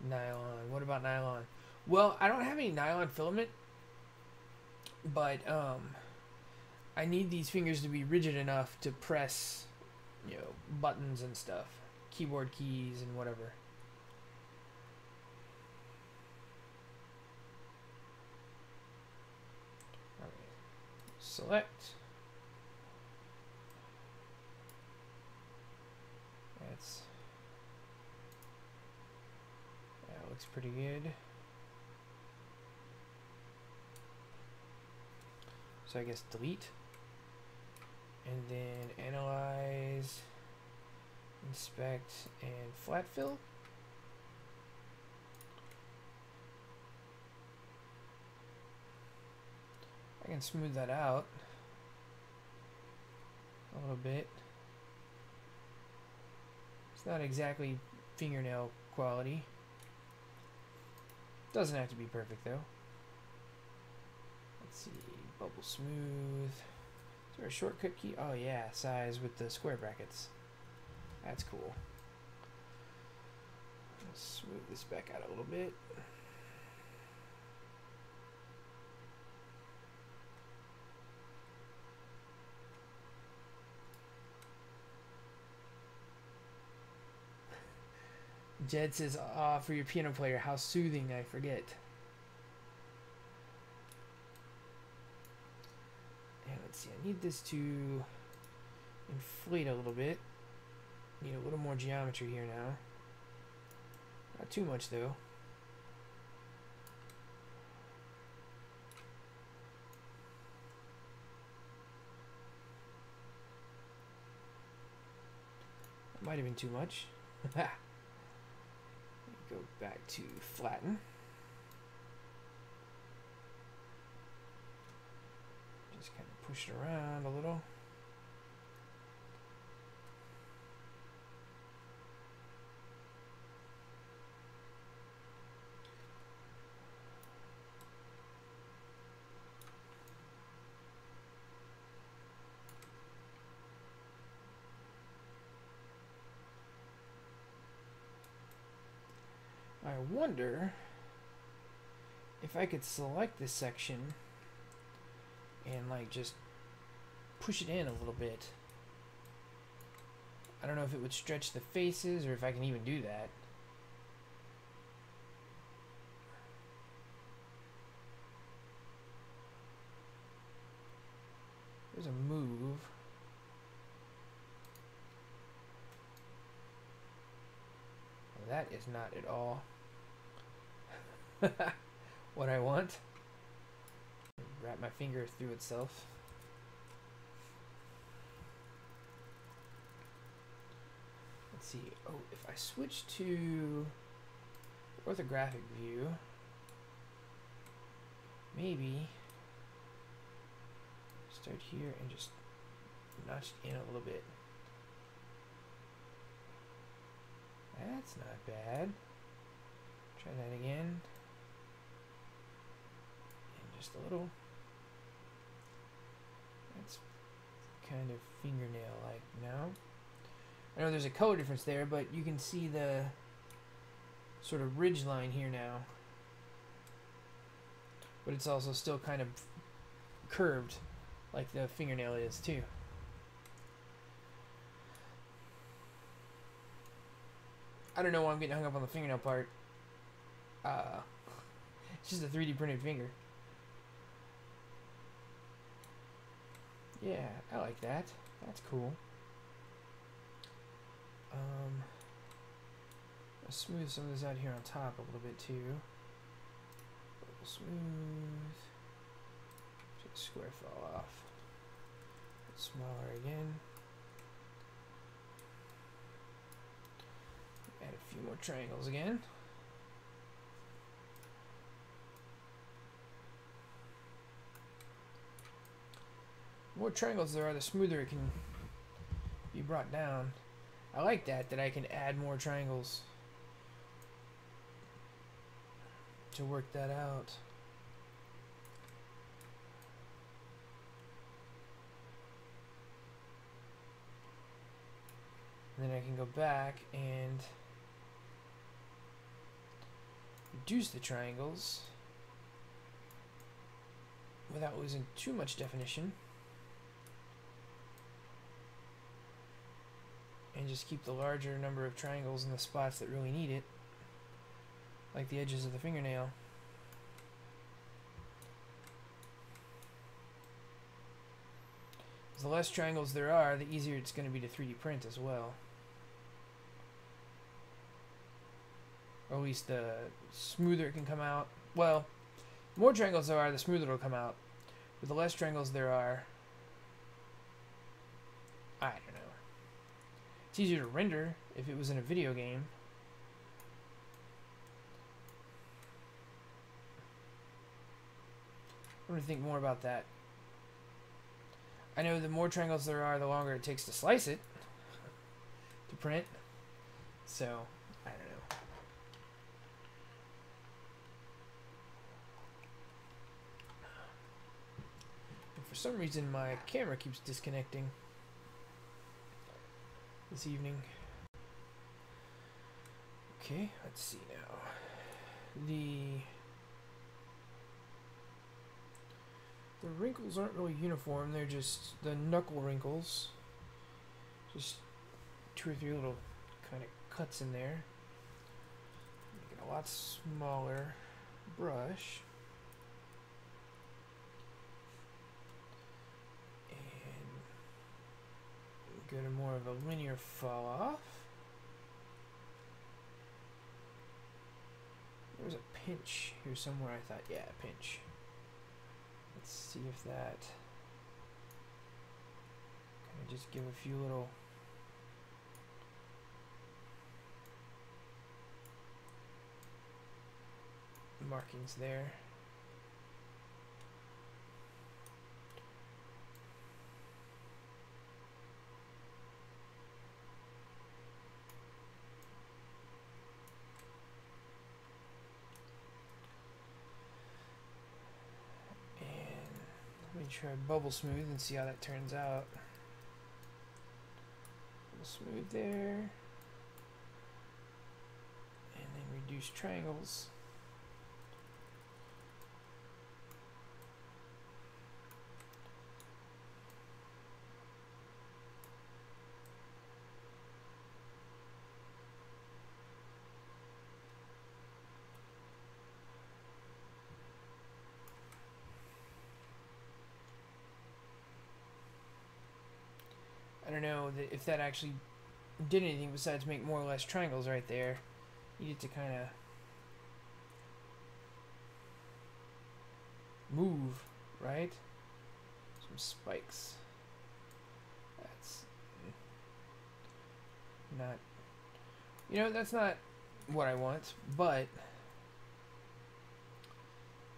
Nylon. What about nylon? Well, I don't have any nylon filament, but I need these fingers to be rigid enough to press, you know, buttons and stuff, keyboard keys and whatever. All right. Select. That looks pretty good. So I guess delete, and then analyze, inspect, and flat fill. I can smooth that out a little bit. It's not exactly fingernail quality. Doesn't have to be perfect though. Let's see, bubble smooth. Is there a shortcut key? Oh yeah, size with the square brackets. That's cool. Let's smooth this back out a little bit. Jed says, for your piano player, how soothing, I forget. And let's see, I need this to inflate a little bit. Need a little more geometry here now. Not too much, though. That might have been too much. Go back to flatten. Just kind of push it around a little. I wonder if I could select this section and like just push it in a little bit. I don't know if it would stretch the faces or if I can even do that. that is not at all what I want. Wrap my finger through itself. Let's see. Oh, if I switch to orthographic view, maybe start here and just notch in a little bit. That's not bad. Try that again. And just a little. That's kind of fingernail-like now. I know there's a color difference there, but you can see the sort of ridge line here now. But it's also still kind of curved, like the fingernail is too. I don't know why I'm getting hung up on the fingernail part. It's just a 3D printed finger. Yeah, I like that. That's cool. I'll smooth some of this out here on top a little bit too. Smooth. Just square fall off. Smaller again. Add a few more triangles again. The more triangles there are, the smoother it can be brought down. I like that I can add more triangles to work that out. And then I can go back and reduce the triangles without losing too much definition. And just keep the larger number of triangles in the spots that really need it, like the edges of the fingernail. The less triangles there are, the easier it's going to be to 3D print as well. Or at least the smoother it can come out. Well, the more triangles there are, the smoother it'll come out. But the less triangles there are, I don't know. It's easier to render if it was in a video game. I'm going to think more about that. I know the more triangles there are, the longer it takes to slice it, to print. So, I don't know. And for some reason, my camera keeps disconnecting this evening. Okay, let's see now. The wrinkles aren't really uniform, they're just the knuckle wrinkles. Just 2 or 3 little kind of cuts in there. Make it a lot smaller brush. And go to more of a linear fall off. There was a pinch here somewhere, I thought. Yeah, a pinch. Let's see if that kind of just give a few little markings there. Let me try bubble smooth and see how that turns out. Bubble smooth there. And then reduce triangles. I don't know if that actually did anything besides make more or less triangles right there. need it to kind of move, right? Some spikes. That's not, you know, that's not what I want, but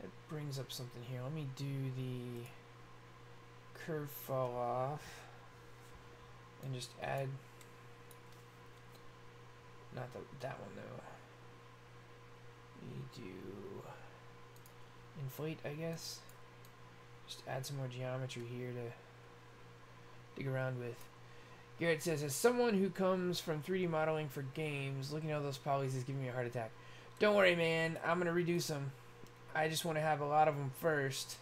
it brings up something here. Let me do the curve fall off and just add, not that one though. We do inflate, I guess. Just add some more geometry here to dig around with. Garrett says, as someone who comes from 3D modeling for games, looking at all those polys is giving me a heart attack. Don't worry, man. I'm going to reduce them. I just want to have a lot of them first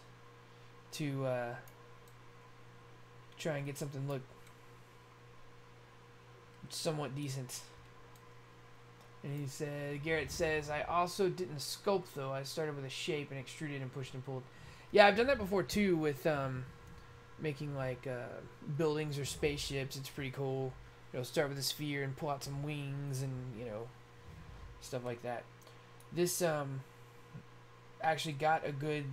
to try and get something look somewhat decent. And he said, Garrett says, I also didn't sculpt though. I started with a shape and extruded and pushed and pulled. Yeah, I've done that before too with making like buildings or spaceships. It's pretty cool. You know, start with a sphere and pull out some wings and, you know, stuff like that. This actually got a good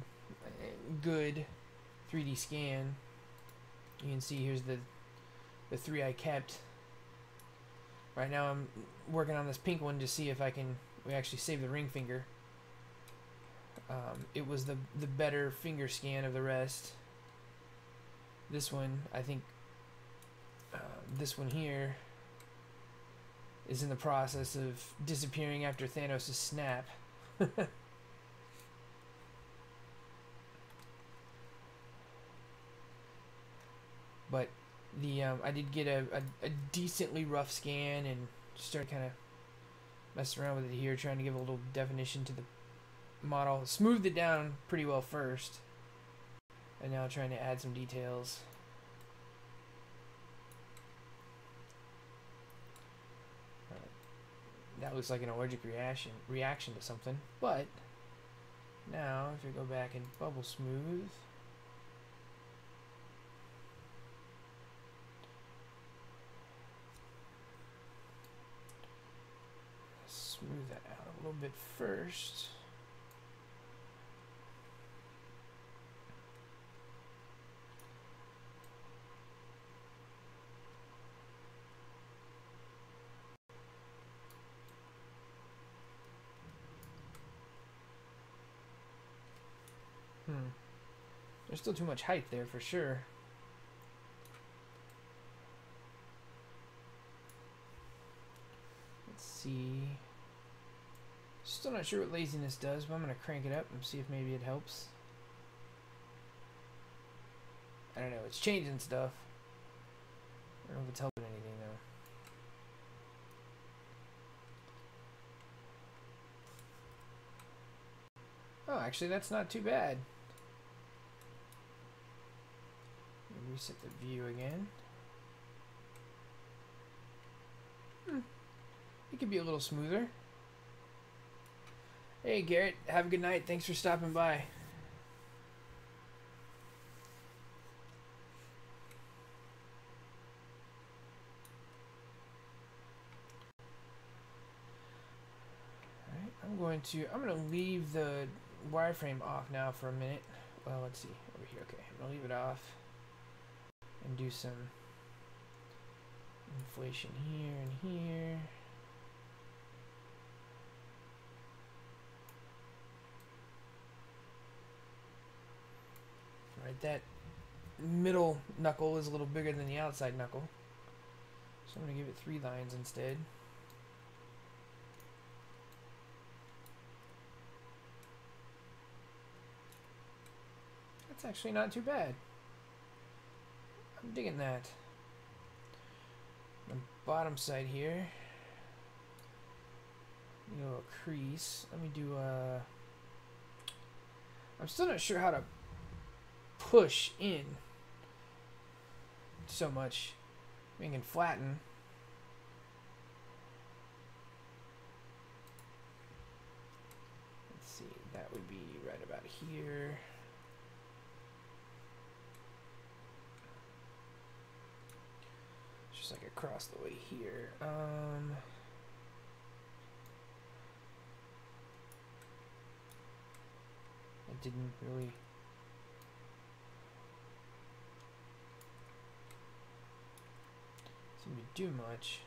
3D scan. You can see here's the three I kept. Right now I'm working on this pink one to see if we actually save the ring finger. It was the better finger scan of the rest. This one, I think, this one here is in the process of disappearing after Thanos' snap. But the I did get a decently rough scan and started kind of messing around with it here, trying to give a little definition to the model. Smoothed it down pretty well first, and now trying to add some details. That looks like an allergic reaction to something. But now if we go back and bubble smooth, smooth that out a little bit first. There's still too much height there for sure. Let's see. Still not sure what laziness does, but I'm going to crank it up and see if maybe it helps. I don't know, it's changing stuff. I don't know if it's helping anything though. Oh, actually that's not too bad. Reset the view again. It could be a little smoother. Hey Garrett, have a good night. Thanks for stopping by. Alright, I'm gonna leave the wireframe off now for a minute. Well, let's see. Over here, okay. I'm gonna leave it off. And do some inflation here and here. Right, that middle knuckle is a little bigger than the outside knuckle. So I'm going to give it 3 lines instead. That's actually not too bad. I'm digging that. The bottom side here, a little crease. Let me do I'm still not sure how to push in so much. We can flatten. Let's see, that would be right about here. Like across the way here. it didn't really seem to do much.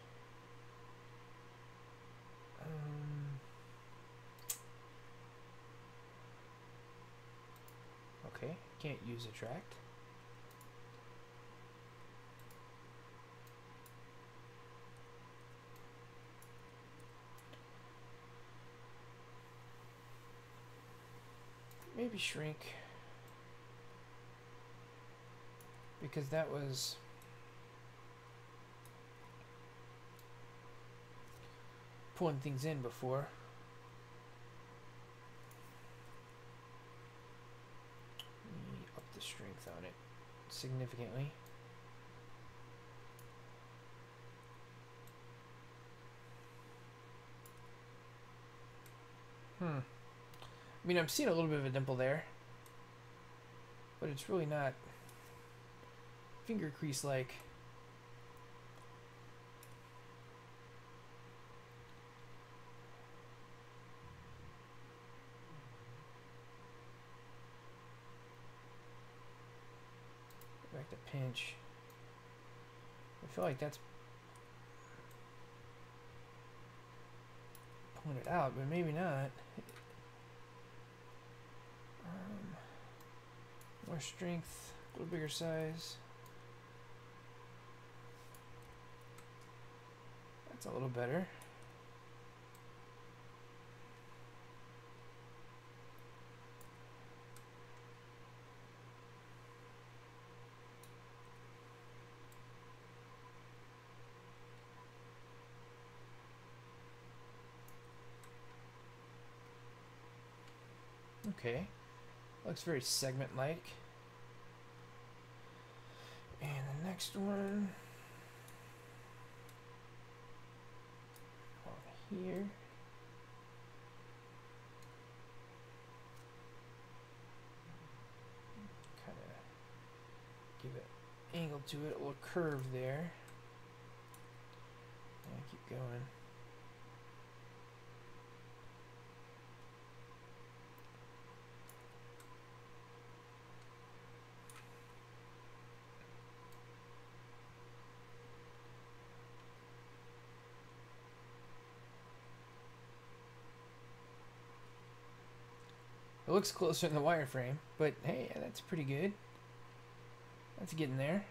Okay, can't use attract. Maybe shrink, because that was pulling things in before. Let me up the strength on it significantly. I mean, I'm seeing a little bit of a dimple there, but it's really not finger crease like. Back to pinch. I feel like that's pulling it out, but maybe not. More strength, a little bigger size. That's a little better. Okay, looks very segment-like. And the next one, over here. Kind of give it angle to it, a little curve there. And keep going. It looks closer in the wireframe, but hey, that's pretty good. That's getting there.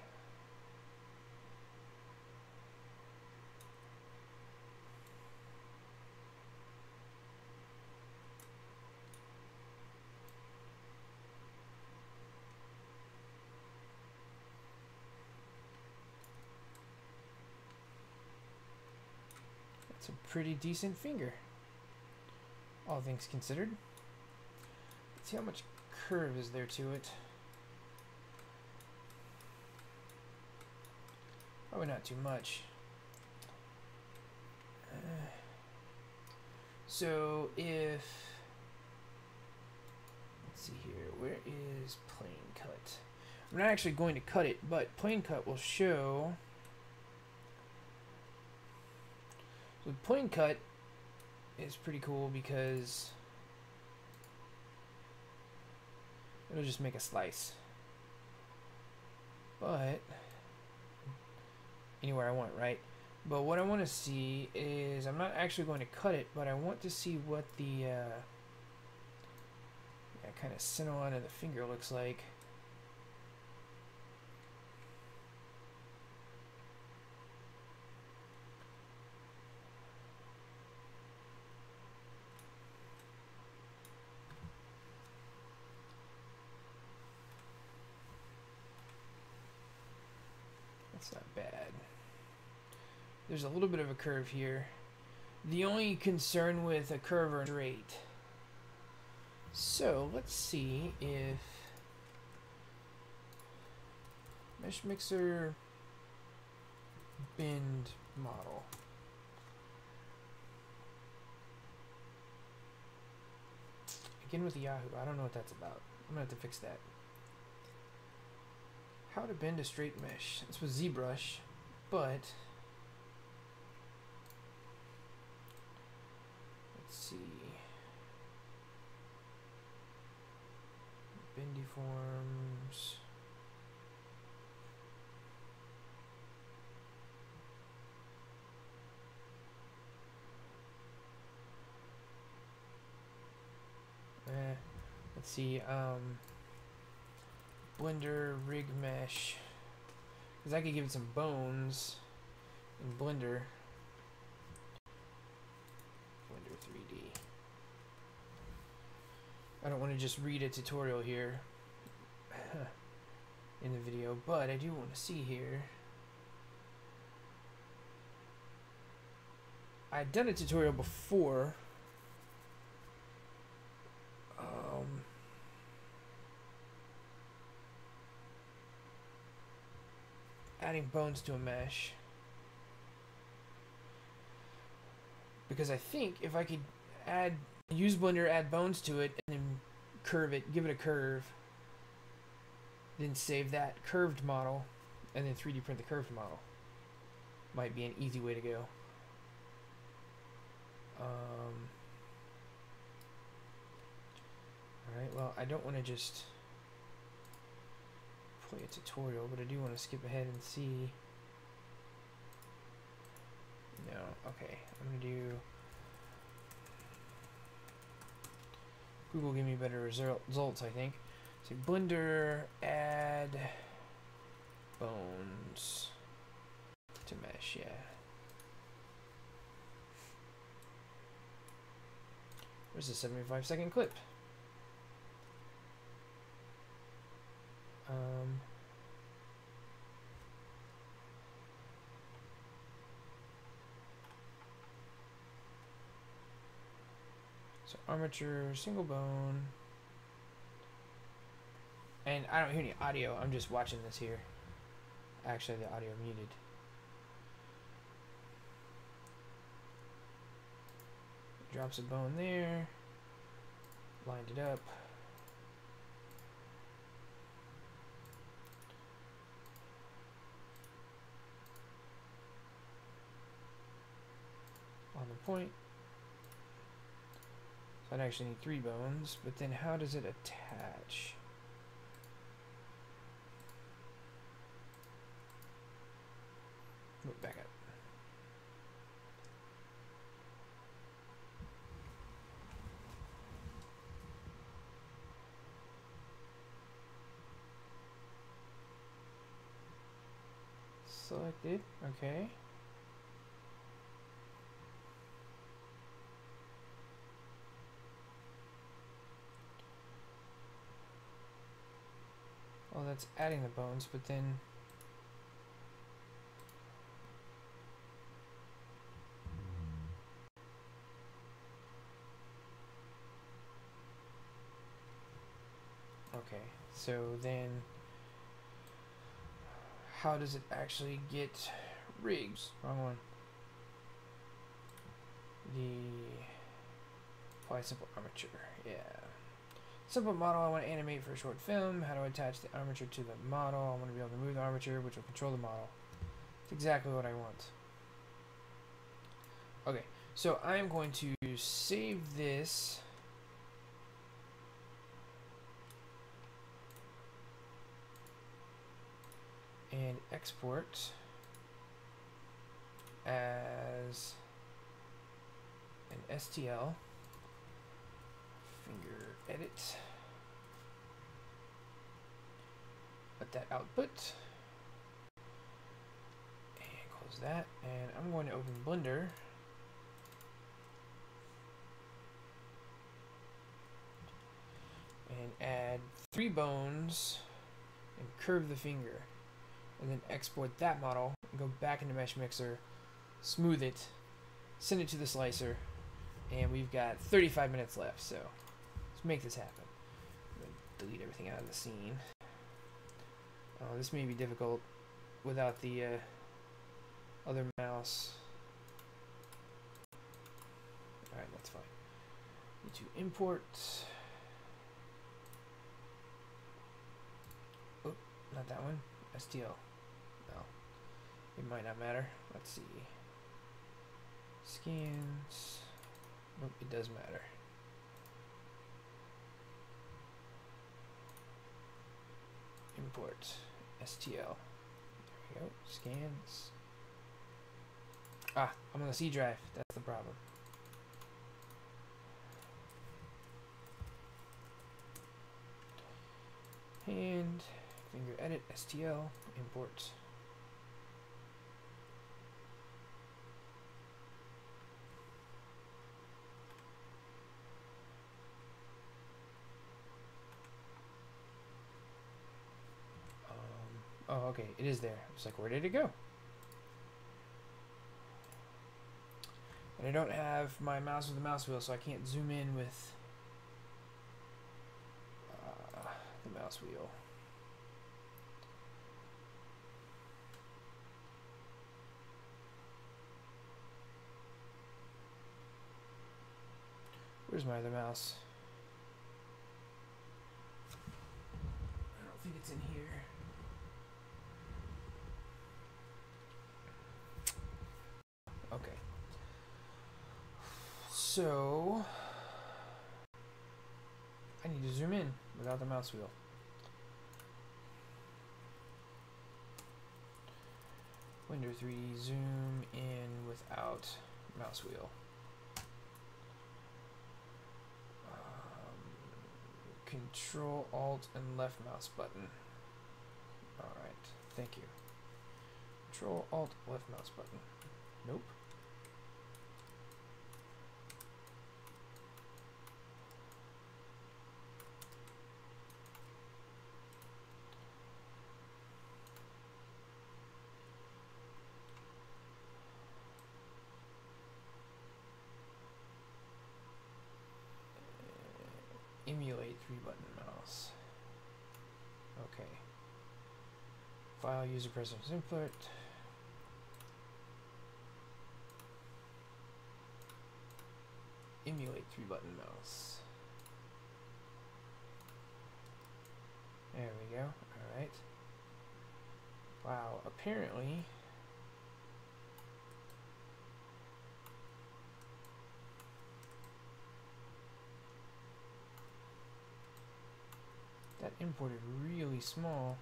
That's a pretty decent finger, all things considered. Let's see how much curve is there to it. Probably not too much. So if, let's see here, where is plane cut? I'm not actually going to cut it, but plane cut will show. So plane cut is pretty cool because it'll just make a slice. But anywhere I want, right? But what I want to see is, I'm not actually going to cut it, but I want to see what the kind of center line of the finger looks like. That's not bad. There's a little bit of a curve here. The only concern with a curve are straight. So let's see if mesh mixer bend model. Again with the Yahoo. I don't know what that's about. I'm gonna have to fix that. How to bend a straight mesh. This was ZBrush, but let's see. bendy forms. Let's see, Blender rig mesh, because I could give it some bones in Blender 3D. I don't want to just read a tutorial here in the video, but I do want to see here. I'd done a tutorial before. Adding bones to a mesh. Because I think if I could use Blender, add bones to it, and then curve it, give it a curve, then save that curved model, and then 3D print the curved model, might be an easy way to go. Alright, well, I don't want to just play a tutorial, but I do want to skip ahead and see. No, okay, I'm going to do Google, give me better results, I think. So Blender, add bones to mesh, yeah. Where's the 75-second clip? So armature, single bone. And I don't hear any audio, I'm just watching this here. Actually, the audio muted. Drops a bone there. Lined it up. On the point. So I'd actually need 3 bones, but then how does it attach? Back up. Selected, okay. Well, that's adding the bones, but then okay, so then how does it actually get rigs? Wrong one. The apply simple armature, yeah. Simple model I want to animate for a short film. How to attach the armature to the model. I want to be able to move the armature, which will control the model. It's exactly what I want. Okay, so I'm going to save this. And export as an STL. Finger edit. Let that output. And close that. And I'm going to open Blender. And add 3 bones and curve the finger. And then export that model and go back into Mesh Mixer, smooth it, send it to the slicer, and we've got 35 minutes left, so let's make this happen. I'm going to delete everything out of the scene. This may be difficult without the other mouse. Alright, that's fine. Need to import. Oh, not that one. STL. No. It might not matter. Let's see. Scans. Nope, it does matter. import STL. There we go. Scans. Ah, I'm on the C drive. That's the problem. And finger edit STL import. Oh, okay, it is there. I was like, where did it go? And I don't have my mouse with the mouse wheel, so I can't zoom in with the mouse wheel. Where's my other mouse? I don't think it's in here. Okay. So I need to zoom in without the mouse wheel. Window 3D zoom in without mouse wheel. Control Alt and left mouse button. Alright, thank you. Control Alt left mouse button. Nope. Emulate 3-button mouse. Okay. File user preference input. Emulate 3-button mouse. There we go. Alright. Wow, apparently that imported really small.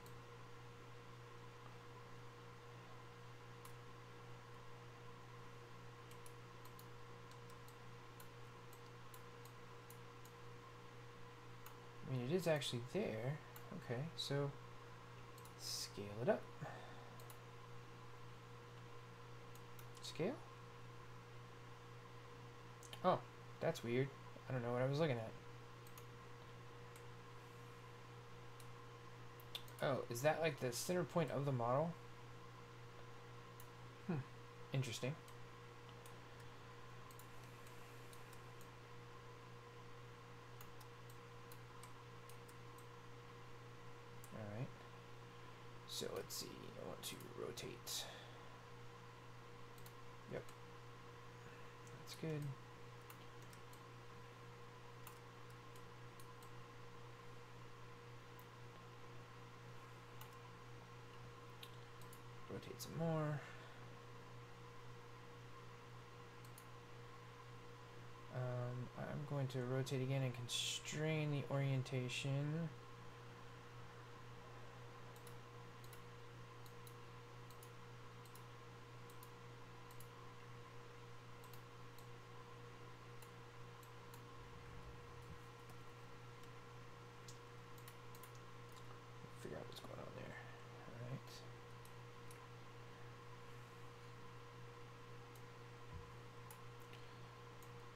I mean, it is actually there. Okay, so scale it up. Scale? Oh, that's weird. I don't know what I was looking at. Oh, is that like the center point of the model? Interesting. Alright. So let's see. I want to rotate. Yep. That's good. Rotate some more. I'm going to rotate again and constrain the orientation. Figure out what's going on there. All right.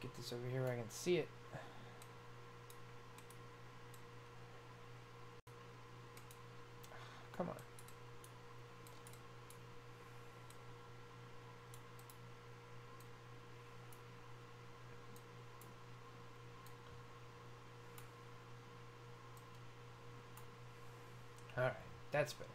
Get this over here where I can see it. Come on. All right, that's better.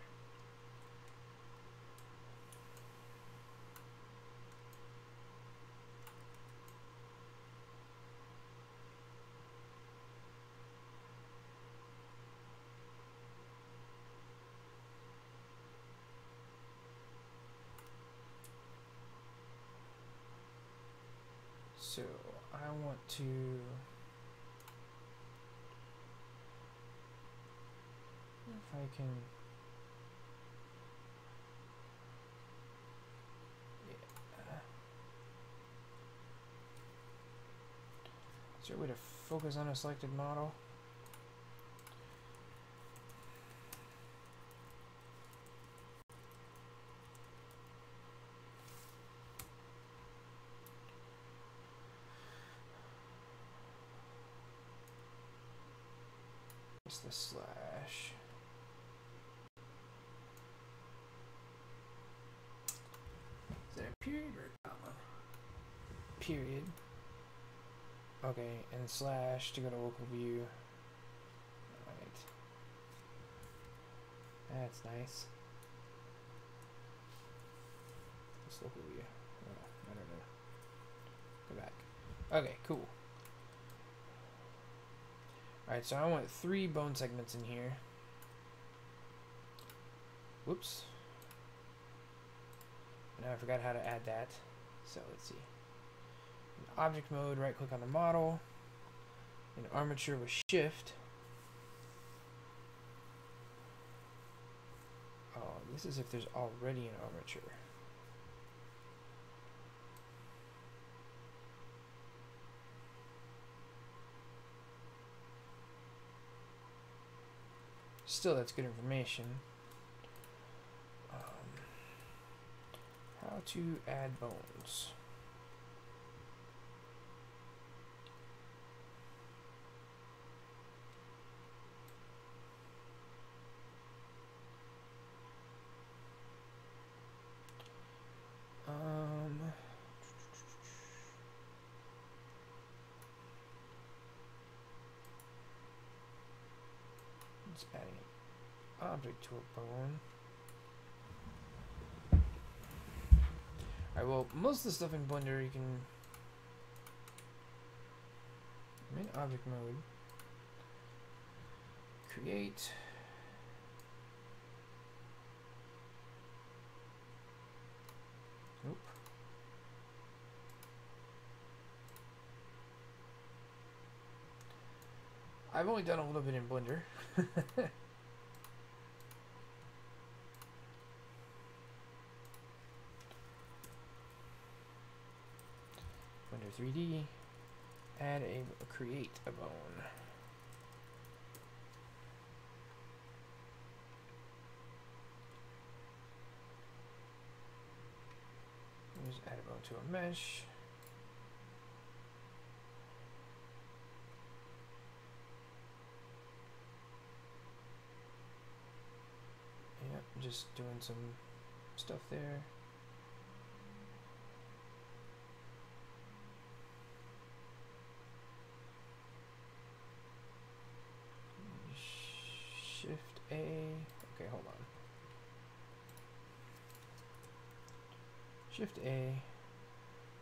So I want to if I can. Yeah. Is there a way to focus on a selected model? It's the slash. Is that a period or a comma? Period. Okay, and slash to go to local view. Alright. That's nice. It's local view. Oh, I don't know. Go back. Okay, cool. Alright, so I want 3 bone segments in here. Whoops. Now I forgot how to add that. So let's see. In object mode, right click on the model. In armature with shift. Oh, this is if there's already an armature. Still, that's good information. How to add bones. It's adding an object to a bone. Alright, well, most of the stuff in Blender you can. I'm in object mode. Create. Nope. I've only done a little bit in Blender. Blender 3D. Add create a bone. Just add a bone to a mesh. Yep, just doing some stuff there. Shift A. Okay, hold on. Shift A.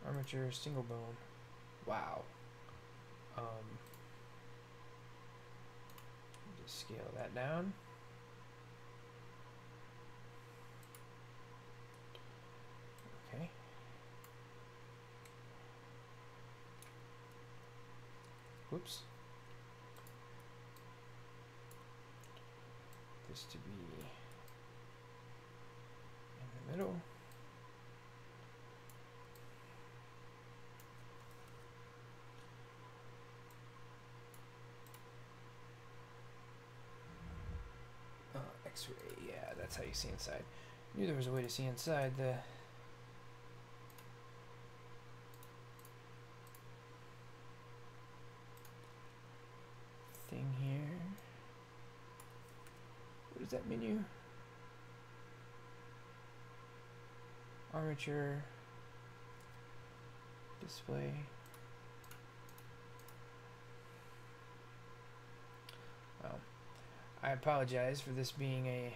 Armature, single bone. Wow. Just scale that down. Okay. Whoops. This to be in the middle. X-ray, yeah, that's how you see inside. Knew there was a way to see inside the thing here. What is that menu? Armature, display. Well, I apologize for this being a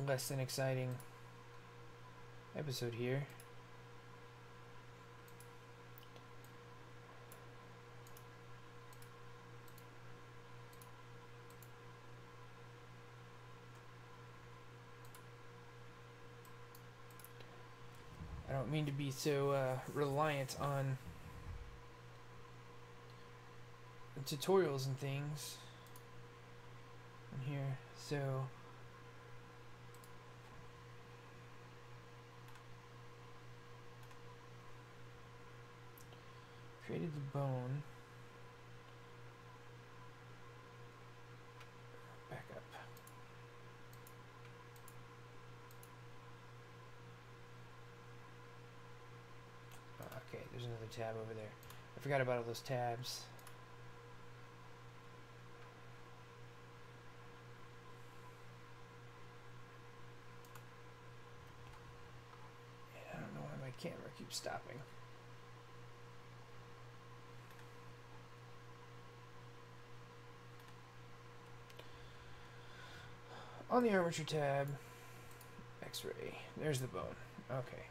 less than exciting episode here. I don't mean to be so reliant on tutorials and things. there. So created the bone. Back up. Okay, there's another tab over there. I forgot about all those tabs. I don't know why my camera keeps stopping. On the armature tab, X-ray. There's the bone. Okay.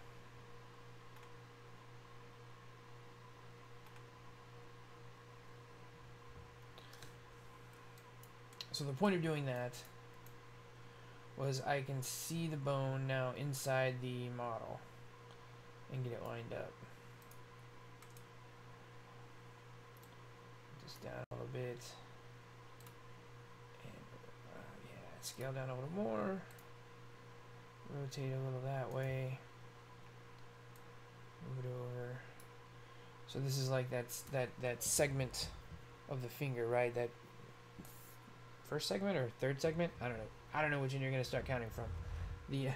So the point of doing that was I can see the bone now inside the model and get it lined up. Just down a little bit. And yeah, scale down a little more. Rotate a little that way. Move it over. So this is like that segment of the finger, right? That first segment or third segment? I don't know. I don't know which one you're gonna start counting from. The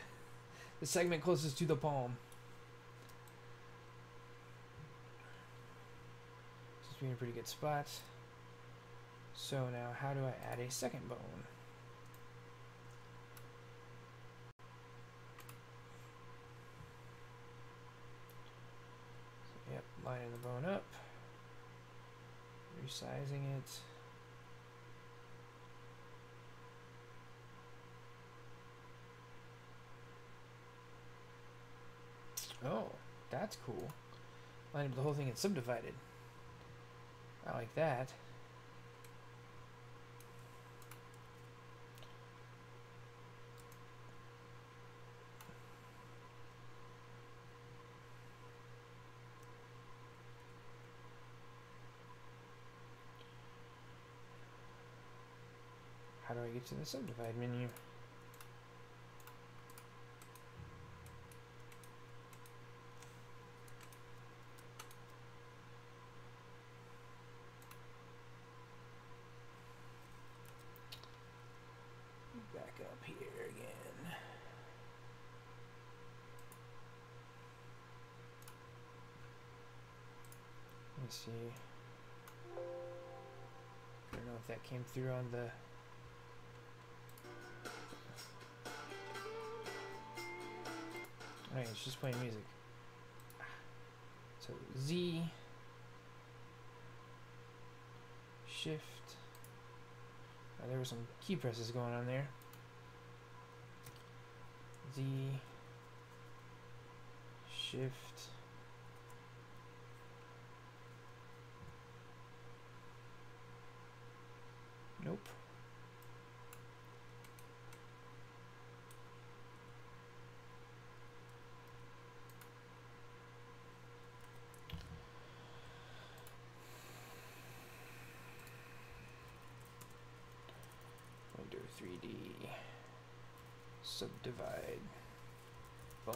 segment closest to the palm. Seems to be in a pretty good spot. So now, how do I add a second bone? So, yep, lining the bone up, resizing it. Oh, that's cool. Line up the whole thing and subdivided. I like that. How do I get to the subdivide menu? Back up here again. Let me see. I don't know if that came through on the... Alright, it's just playing music. So Z, Shift. There were some key presses going on there. Z, Shift. Nope. Render 3D. Subdivide. Bone.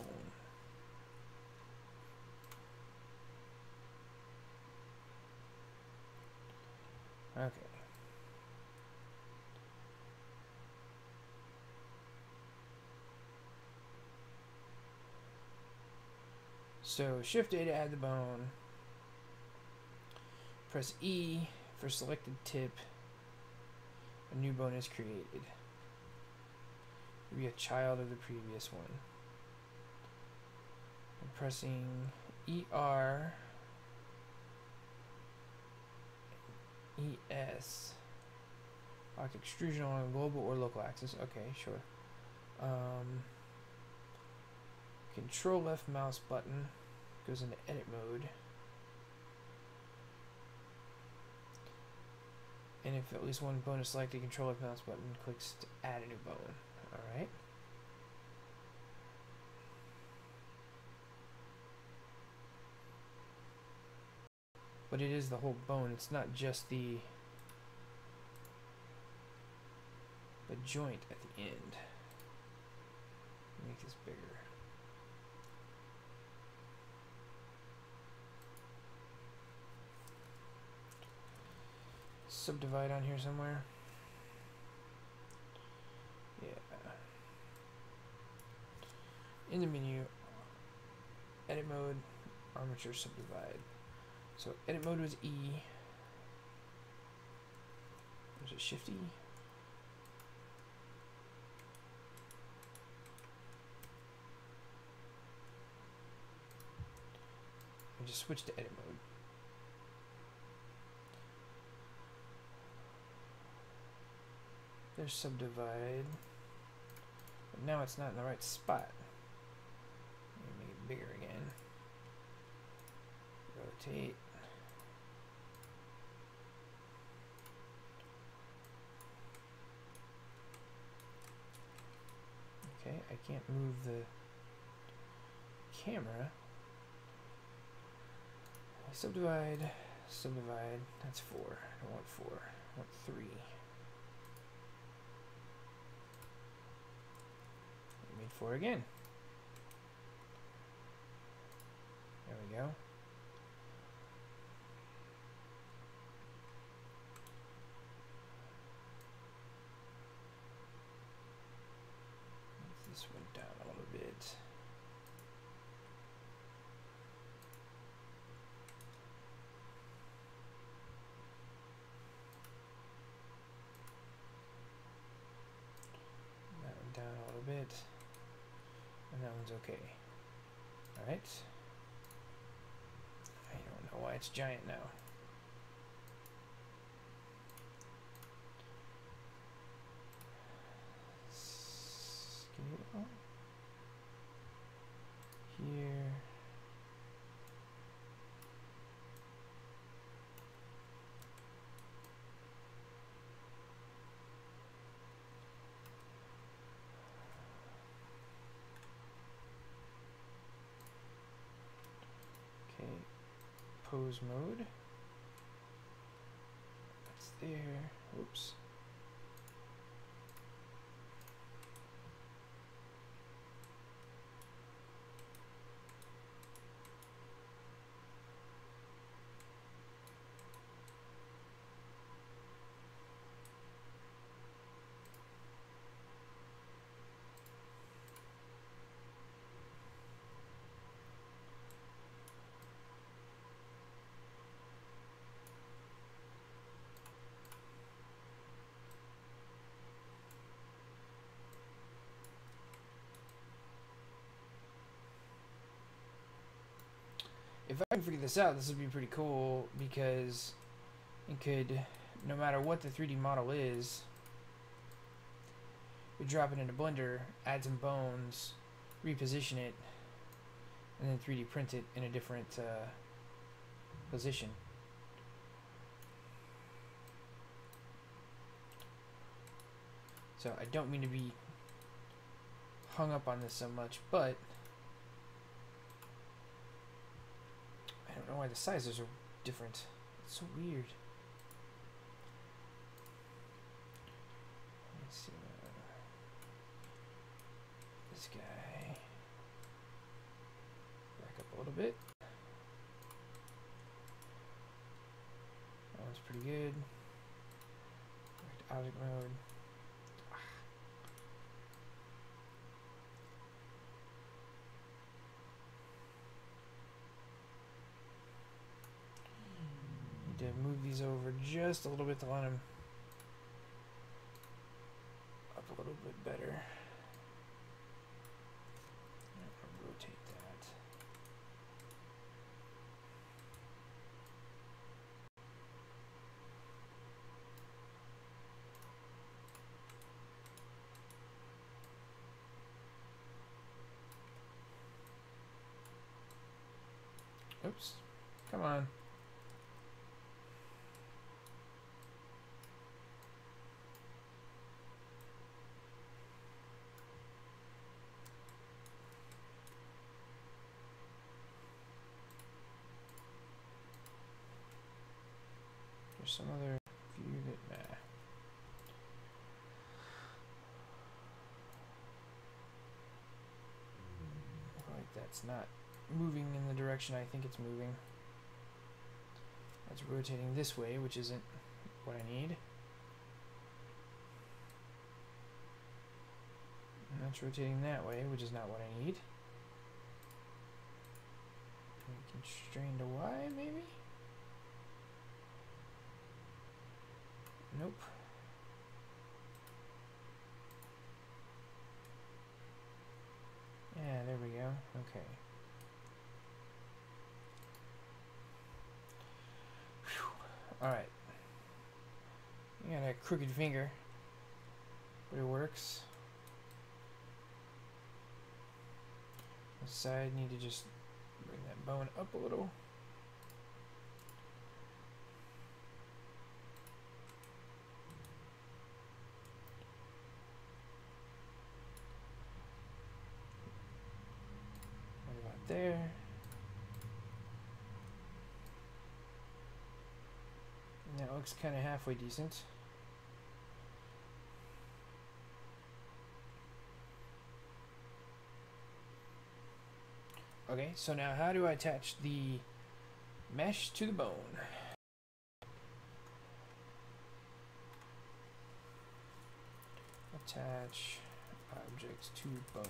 Okay. So Shift A to add the bone. Press E for selected tip. A new bone is created. Be a child of the previous one. I'm pressing ER, ES. Lock extrusion on a global or local axis. Okay, sure. Control left mouse button goes into edit mode. And if at least one bone is selected, control left mouse button clicks to add a new bone. Alright. But it is the whole bone, it's not just the a joint at the end. Make this bigger. Subdivide on here somewhere. Yeah. In the menu, edit mode, armature subdivide. So edit mode was E. Was it Shift E? I just switched to edit mode. There's subdivide. But now it's not in the right spot. Let me make it bigger again. Rotate. Okay, I can't move the camera. Subdivide, subdivide, that's 4. I don't want 4, I want 3. I made 4 again. There we go. This went down a little bit. That went down a little bit. And that one's okay. Alright. I don't know why it's giant now. Scale. Here. Okay. Pose mode. That's there. Oops. If I can figure this out, this would be pretty cool because it could, no matter what the 3D model is, you drop it into Blender, add some bones, reposition it, and then 3D print it in a different position. So I don't mean to be hung up on this so much, but I don't know why the sizes are different. It's so weird. Let's see. This guy. Back up a little bit. That one's pretty good. Back to object mode. To move these over just a little bit to line them up a little bit better. I'll rotate that. Oops. Come on. There's some other view that, nah. It's not moving in the direction I think it's moving. That's rotating this way, which isn't what I need. And that's rotating that way, which is not what I need. Constrained to Y, maybe? Nope. Yeah, there we go. Okay. Alright. You got a crooked finger, but it works. This side, need to just bring that bone up a little. What about there? And that looks kind of halfway decent. Okay, so now how do I attach the mesh to the bone? Attach object to bone.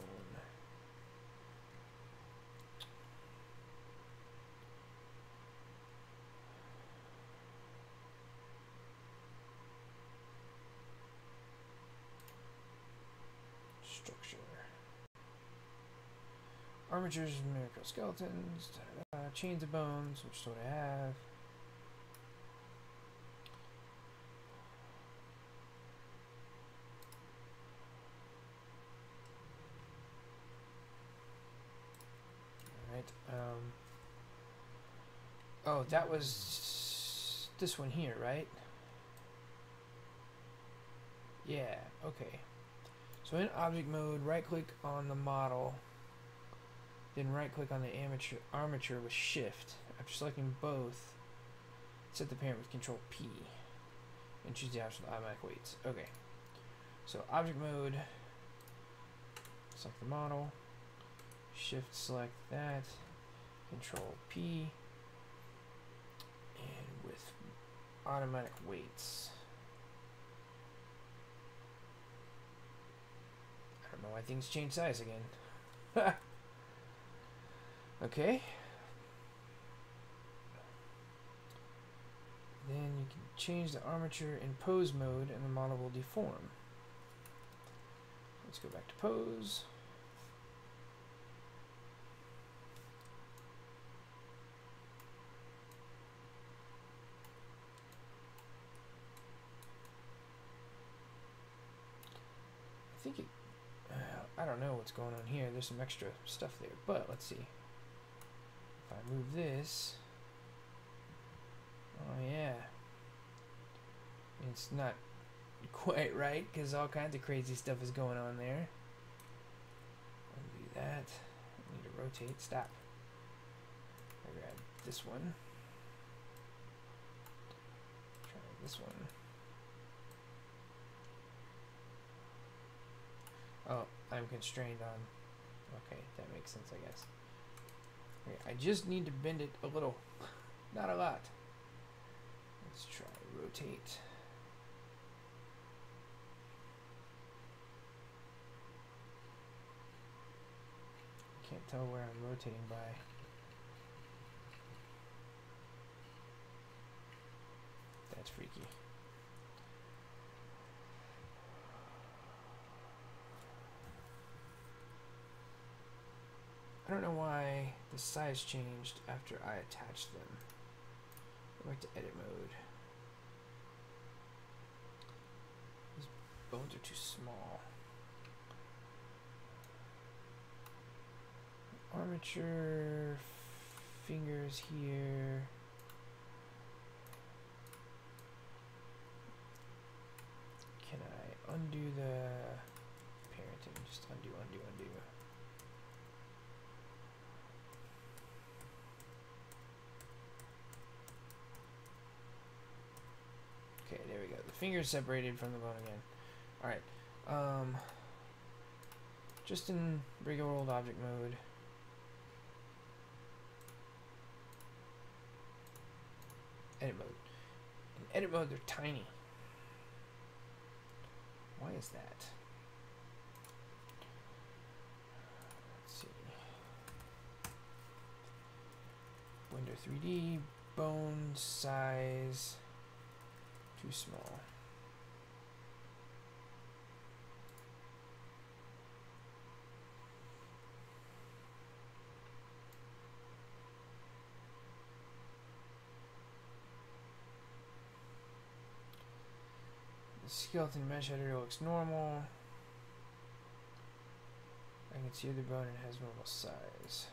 Structure. Armatures, miracle skeletons, chains of bones, which is what I have. Alright, oh, that was this one here, right? Yeah, okay. So in object mode, right click on the model, then right click on the armature with shift. After selecting both, set the parent with control P and choose the option automatic weights. Okay, so object mode, select the model, shift select that, control P, and with automatic weights. I don't know why things change size again. Okay. Then you can change the armature in pose mode and the model will deform. Let's go back to pose. I think it, I don't know what's going on here. There's some extra stuff there, but let's see. If I move this, oh yeah, it's not quite right because all kinds of crazy stuff is going on there. Undo that. I need to rotate. Stop. I grab this one. Try this one. Oh, I'm constrained on. Okay, that makes sense, I guess. Okay, I just need to bend it a little, not a lot. Let's try rotate. Can't tell where I'm rotating by. That's freaky. I don't know why the size changed after I attached them. Go back to edit mode. These bones are too small. Armature fingers here. Can I undo the parenting? Just undo. Okay, there we go. The finger's separated from the bone again. Alright. Just in regular old object mode. edit mode. In edit mode, they're tiny. Why is that? Let's see. Window 3D, bone size, too small. Skeleton mesh editor looks normal. I can see the bone and it has normal size.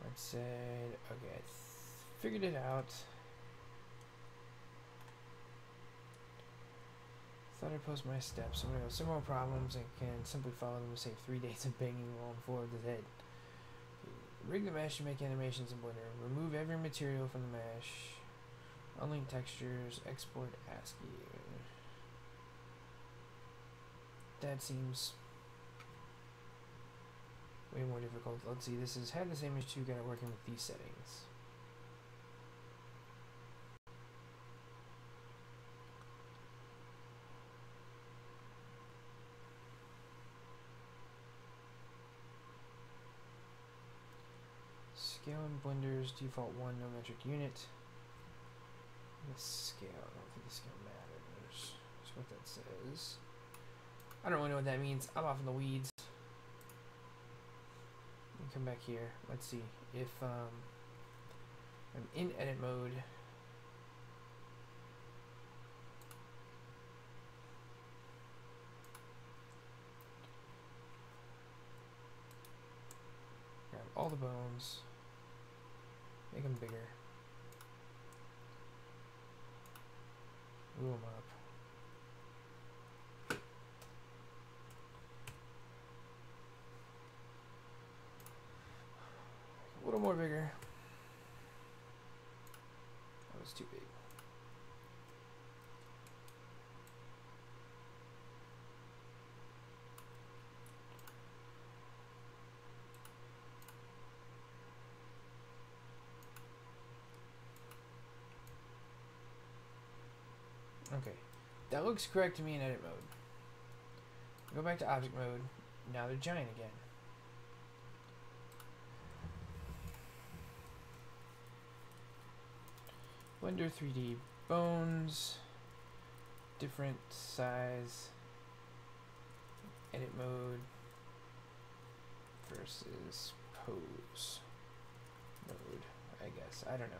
I said, okay, I figured it out. Thought I'd post my steps. I'm gonna go similar problems and can simply follow them to save 3 days of banging while I'm forward with head. Rig the mesh to make animations in Blender. Remove every material from the mesh. Unlink textures. Export ASCII. That seems way more difficult. Let's see. This is had this image 2 got it working with these settings. Scale in Blender's default 1 no metric unit. Let's scale. I don't think the scale matters. That's what that says. I don't really know what that means. I'm off in the weeds. Let me come back here. Let's see if I'm in edit mode. Grab all the bones. Make them bigger. Move them up. A little more bigger. That was too big. Okay, that looks correct to me in edit mode. Go back to object mode. Now they're giant again. Blender 3D bones, different size, edit mode versus pose mode, I guess. I don't know.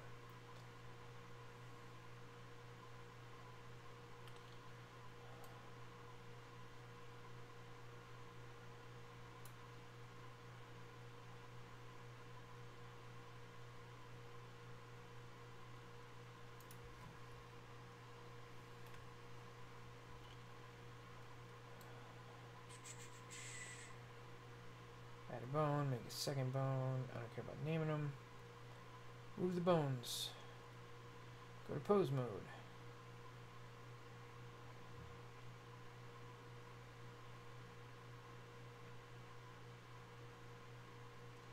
Add a bone, make a second bone. I don't care about naming them. Move the bones. Go to pose mode.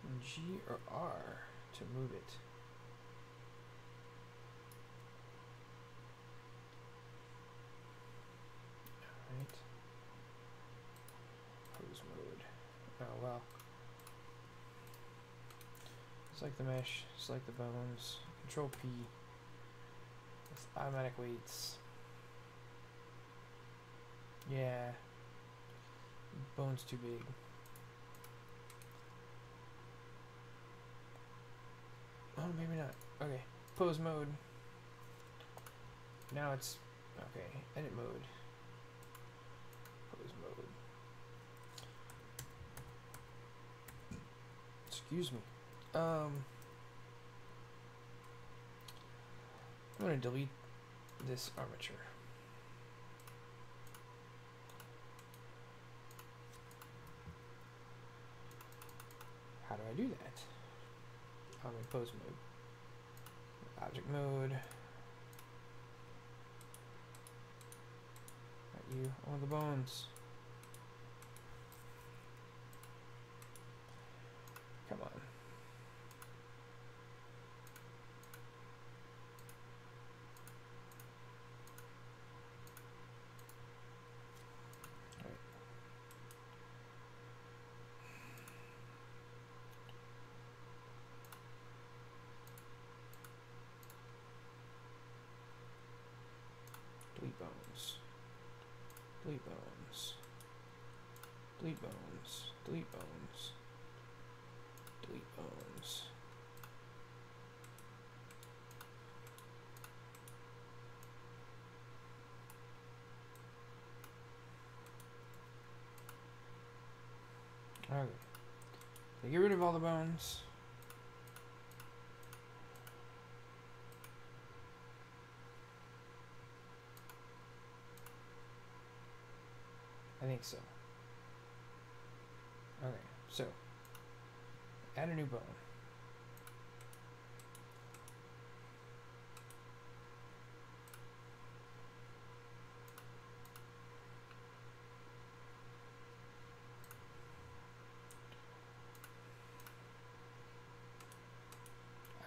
And G or R to move it. Alright. Pose mode. Oh well. Select the mesh, select the bones, Control P, with automatic weights. Yeah, bone's too big. Oh, maybe not. Okay, pose mode. Now it's, okay, edit mode. Pose mode. Excuse me. I'm going to delete this armature. How do I do that? I'm in pose mode. Object mode. Not you. I want the bones. delete bones, delete bones, delete bones, delete bones, delete bones. Okay. So get rid of all the bones. I think so. Okay, so add a new bone.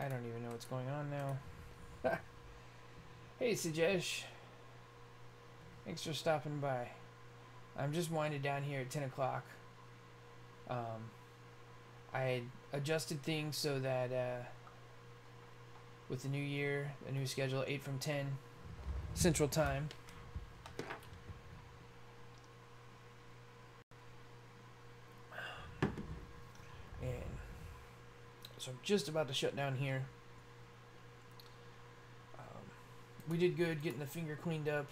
I don't even know what's going on now. Hey, Sajesh. Thanks for stopping by. I'm just winding down here at 10 o'clock. I had adjusted things so that with the new year, the new schedule, 8 from 10 Central Time. And so I'm just about to shut down here. We did good getting the finger cleaned up.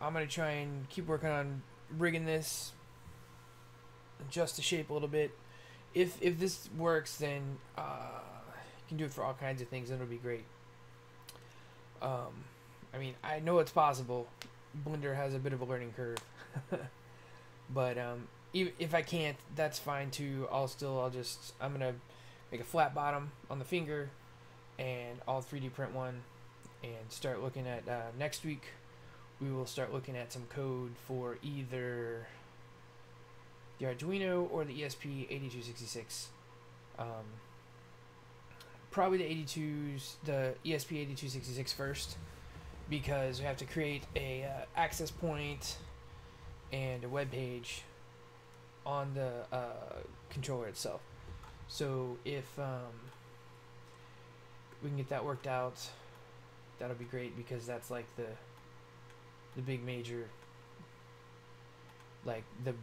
I'm going to try and keep working on rigging this, adjust the shape a little bit. If this works, then you can do it for all kinds of things, and it'll be great. I mean, I know it's possible. Blender has a bit of a learning curve. But even if I can't, that's fine too. I'm going to make a flat bottom on the finger, and I'll 3D print one, and start looking at next week. We will start looking at some code for either the Arduino or the ESP8266. Probably the ESP8266 first, because we have to create a access point and a web page on the controller itself. So if we can get that worked out, that'll be great, because that's like the big major, the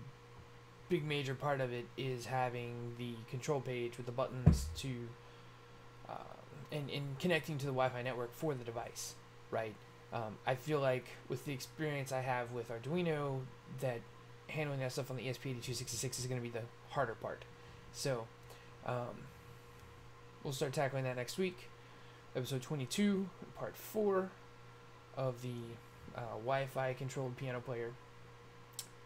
big major part of it is having the control page with the buttons to and connecting to the Wi-Fi network for the device, right? I feel like with the experience I have with Arduino, that handling that stuff on the ESP8266 is going to be the harder part. So we'll start tackling that next week. Episode 22, part 4 of the Wi-Fi controlled piano player.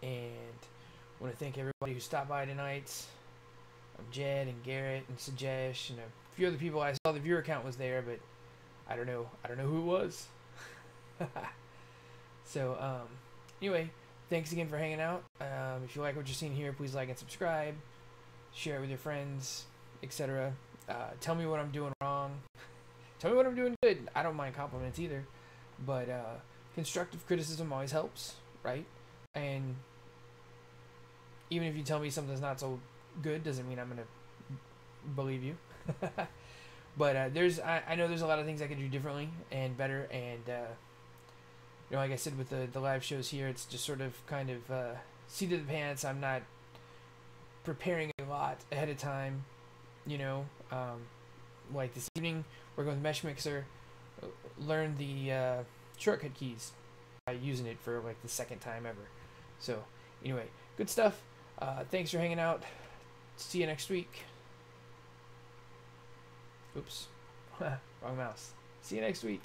And I want to thank everybody who stopped by tonight. Jed and Garrett and Sajesh and a few other people. I saw the viewer count was there, but I don't know who it was. So anyway, thanks again for hanging out. If you like what you're seeing here, please like and subscribe, share it with your friends, etc. Tell me what I'm doing wrong. Tell me what I'm doing good. I don't mind compliments either, but constructive criticism always helps, right? And even if you tell me something's not so good, doesn't mean I'm gonna believe you. But I know there's a lot of things I could do differently and better, and like I said with the live shows here, it's just sort of kind of seat of the pants. I'm not preparing a lot ahead of time, like this evening we're going with Mesh Mixer, learn the shortcut keys by using it for like the second time ever. So anyway, good stuff. Thanks for hanging out. See you next week. Oops. Wrong mouse. See you next week.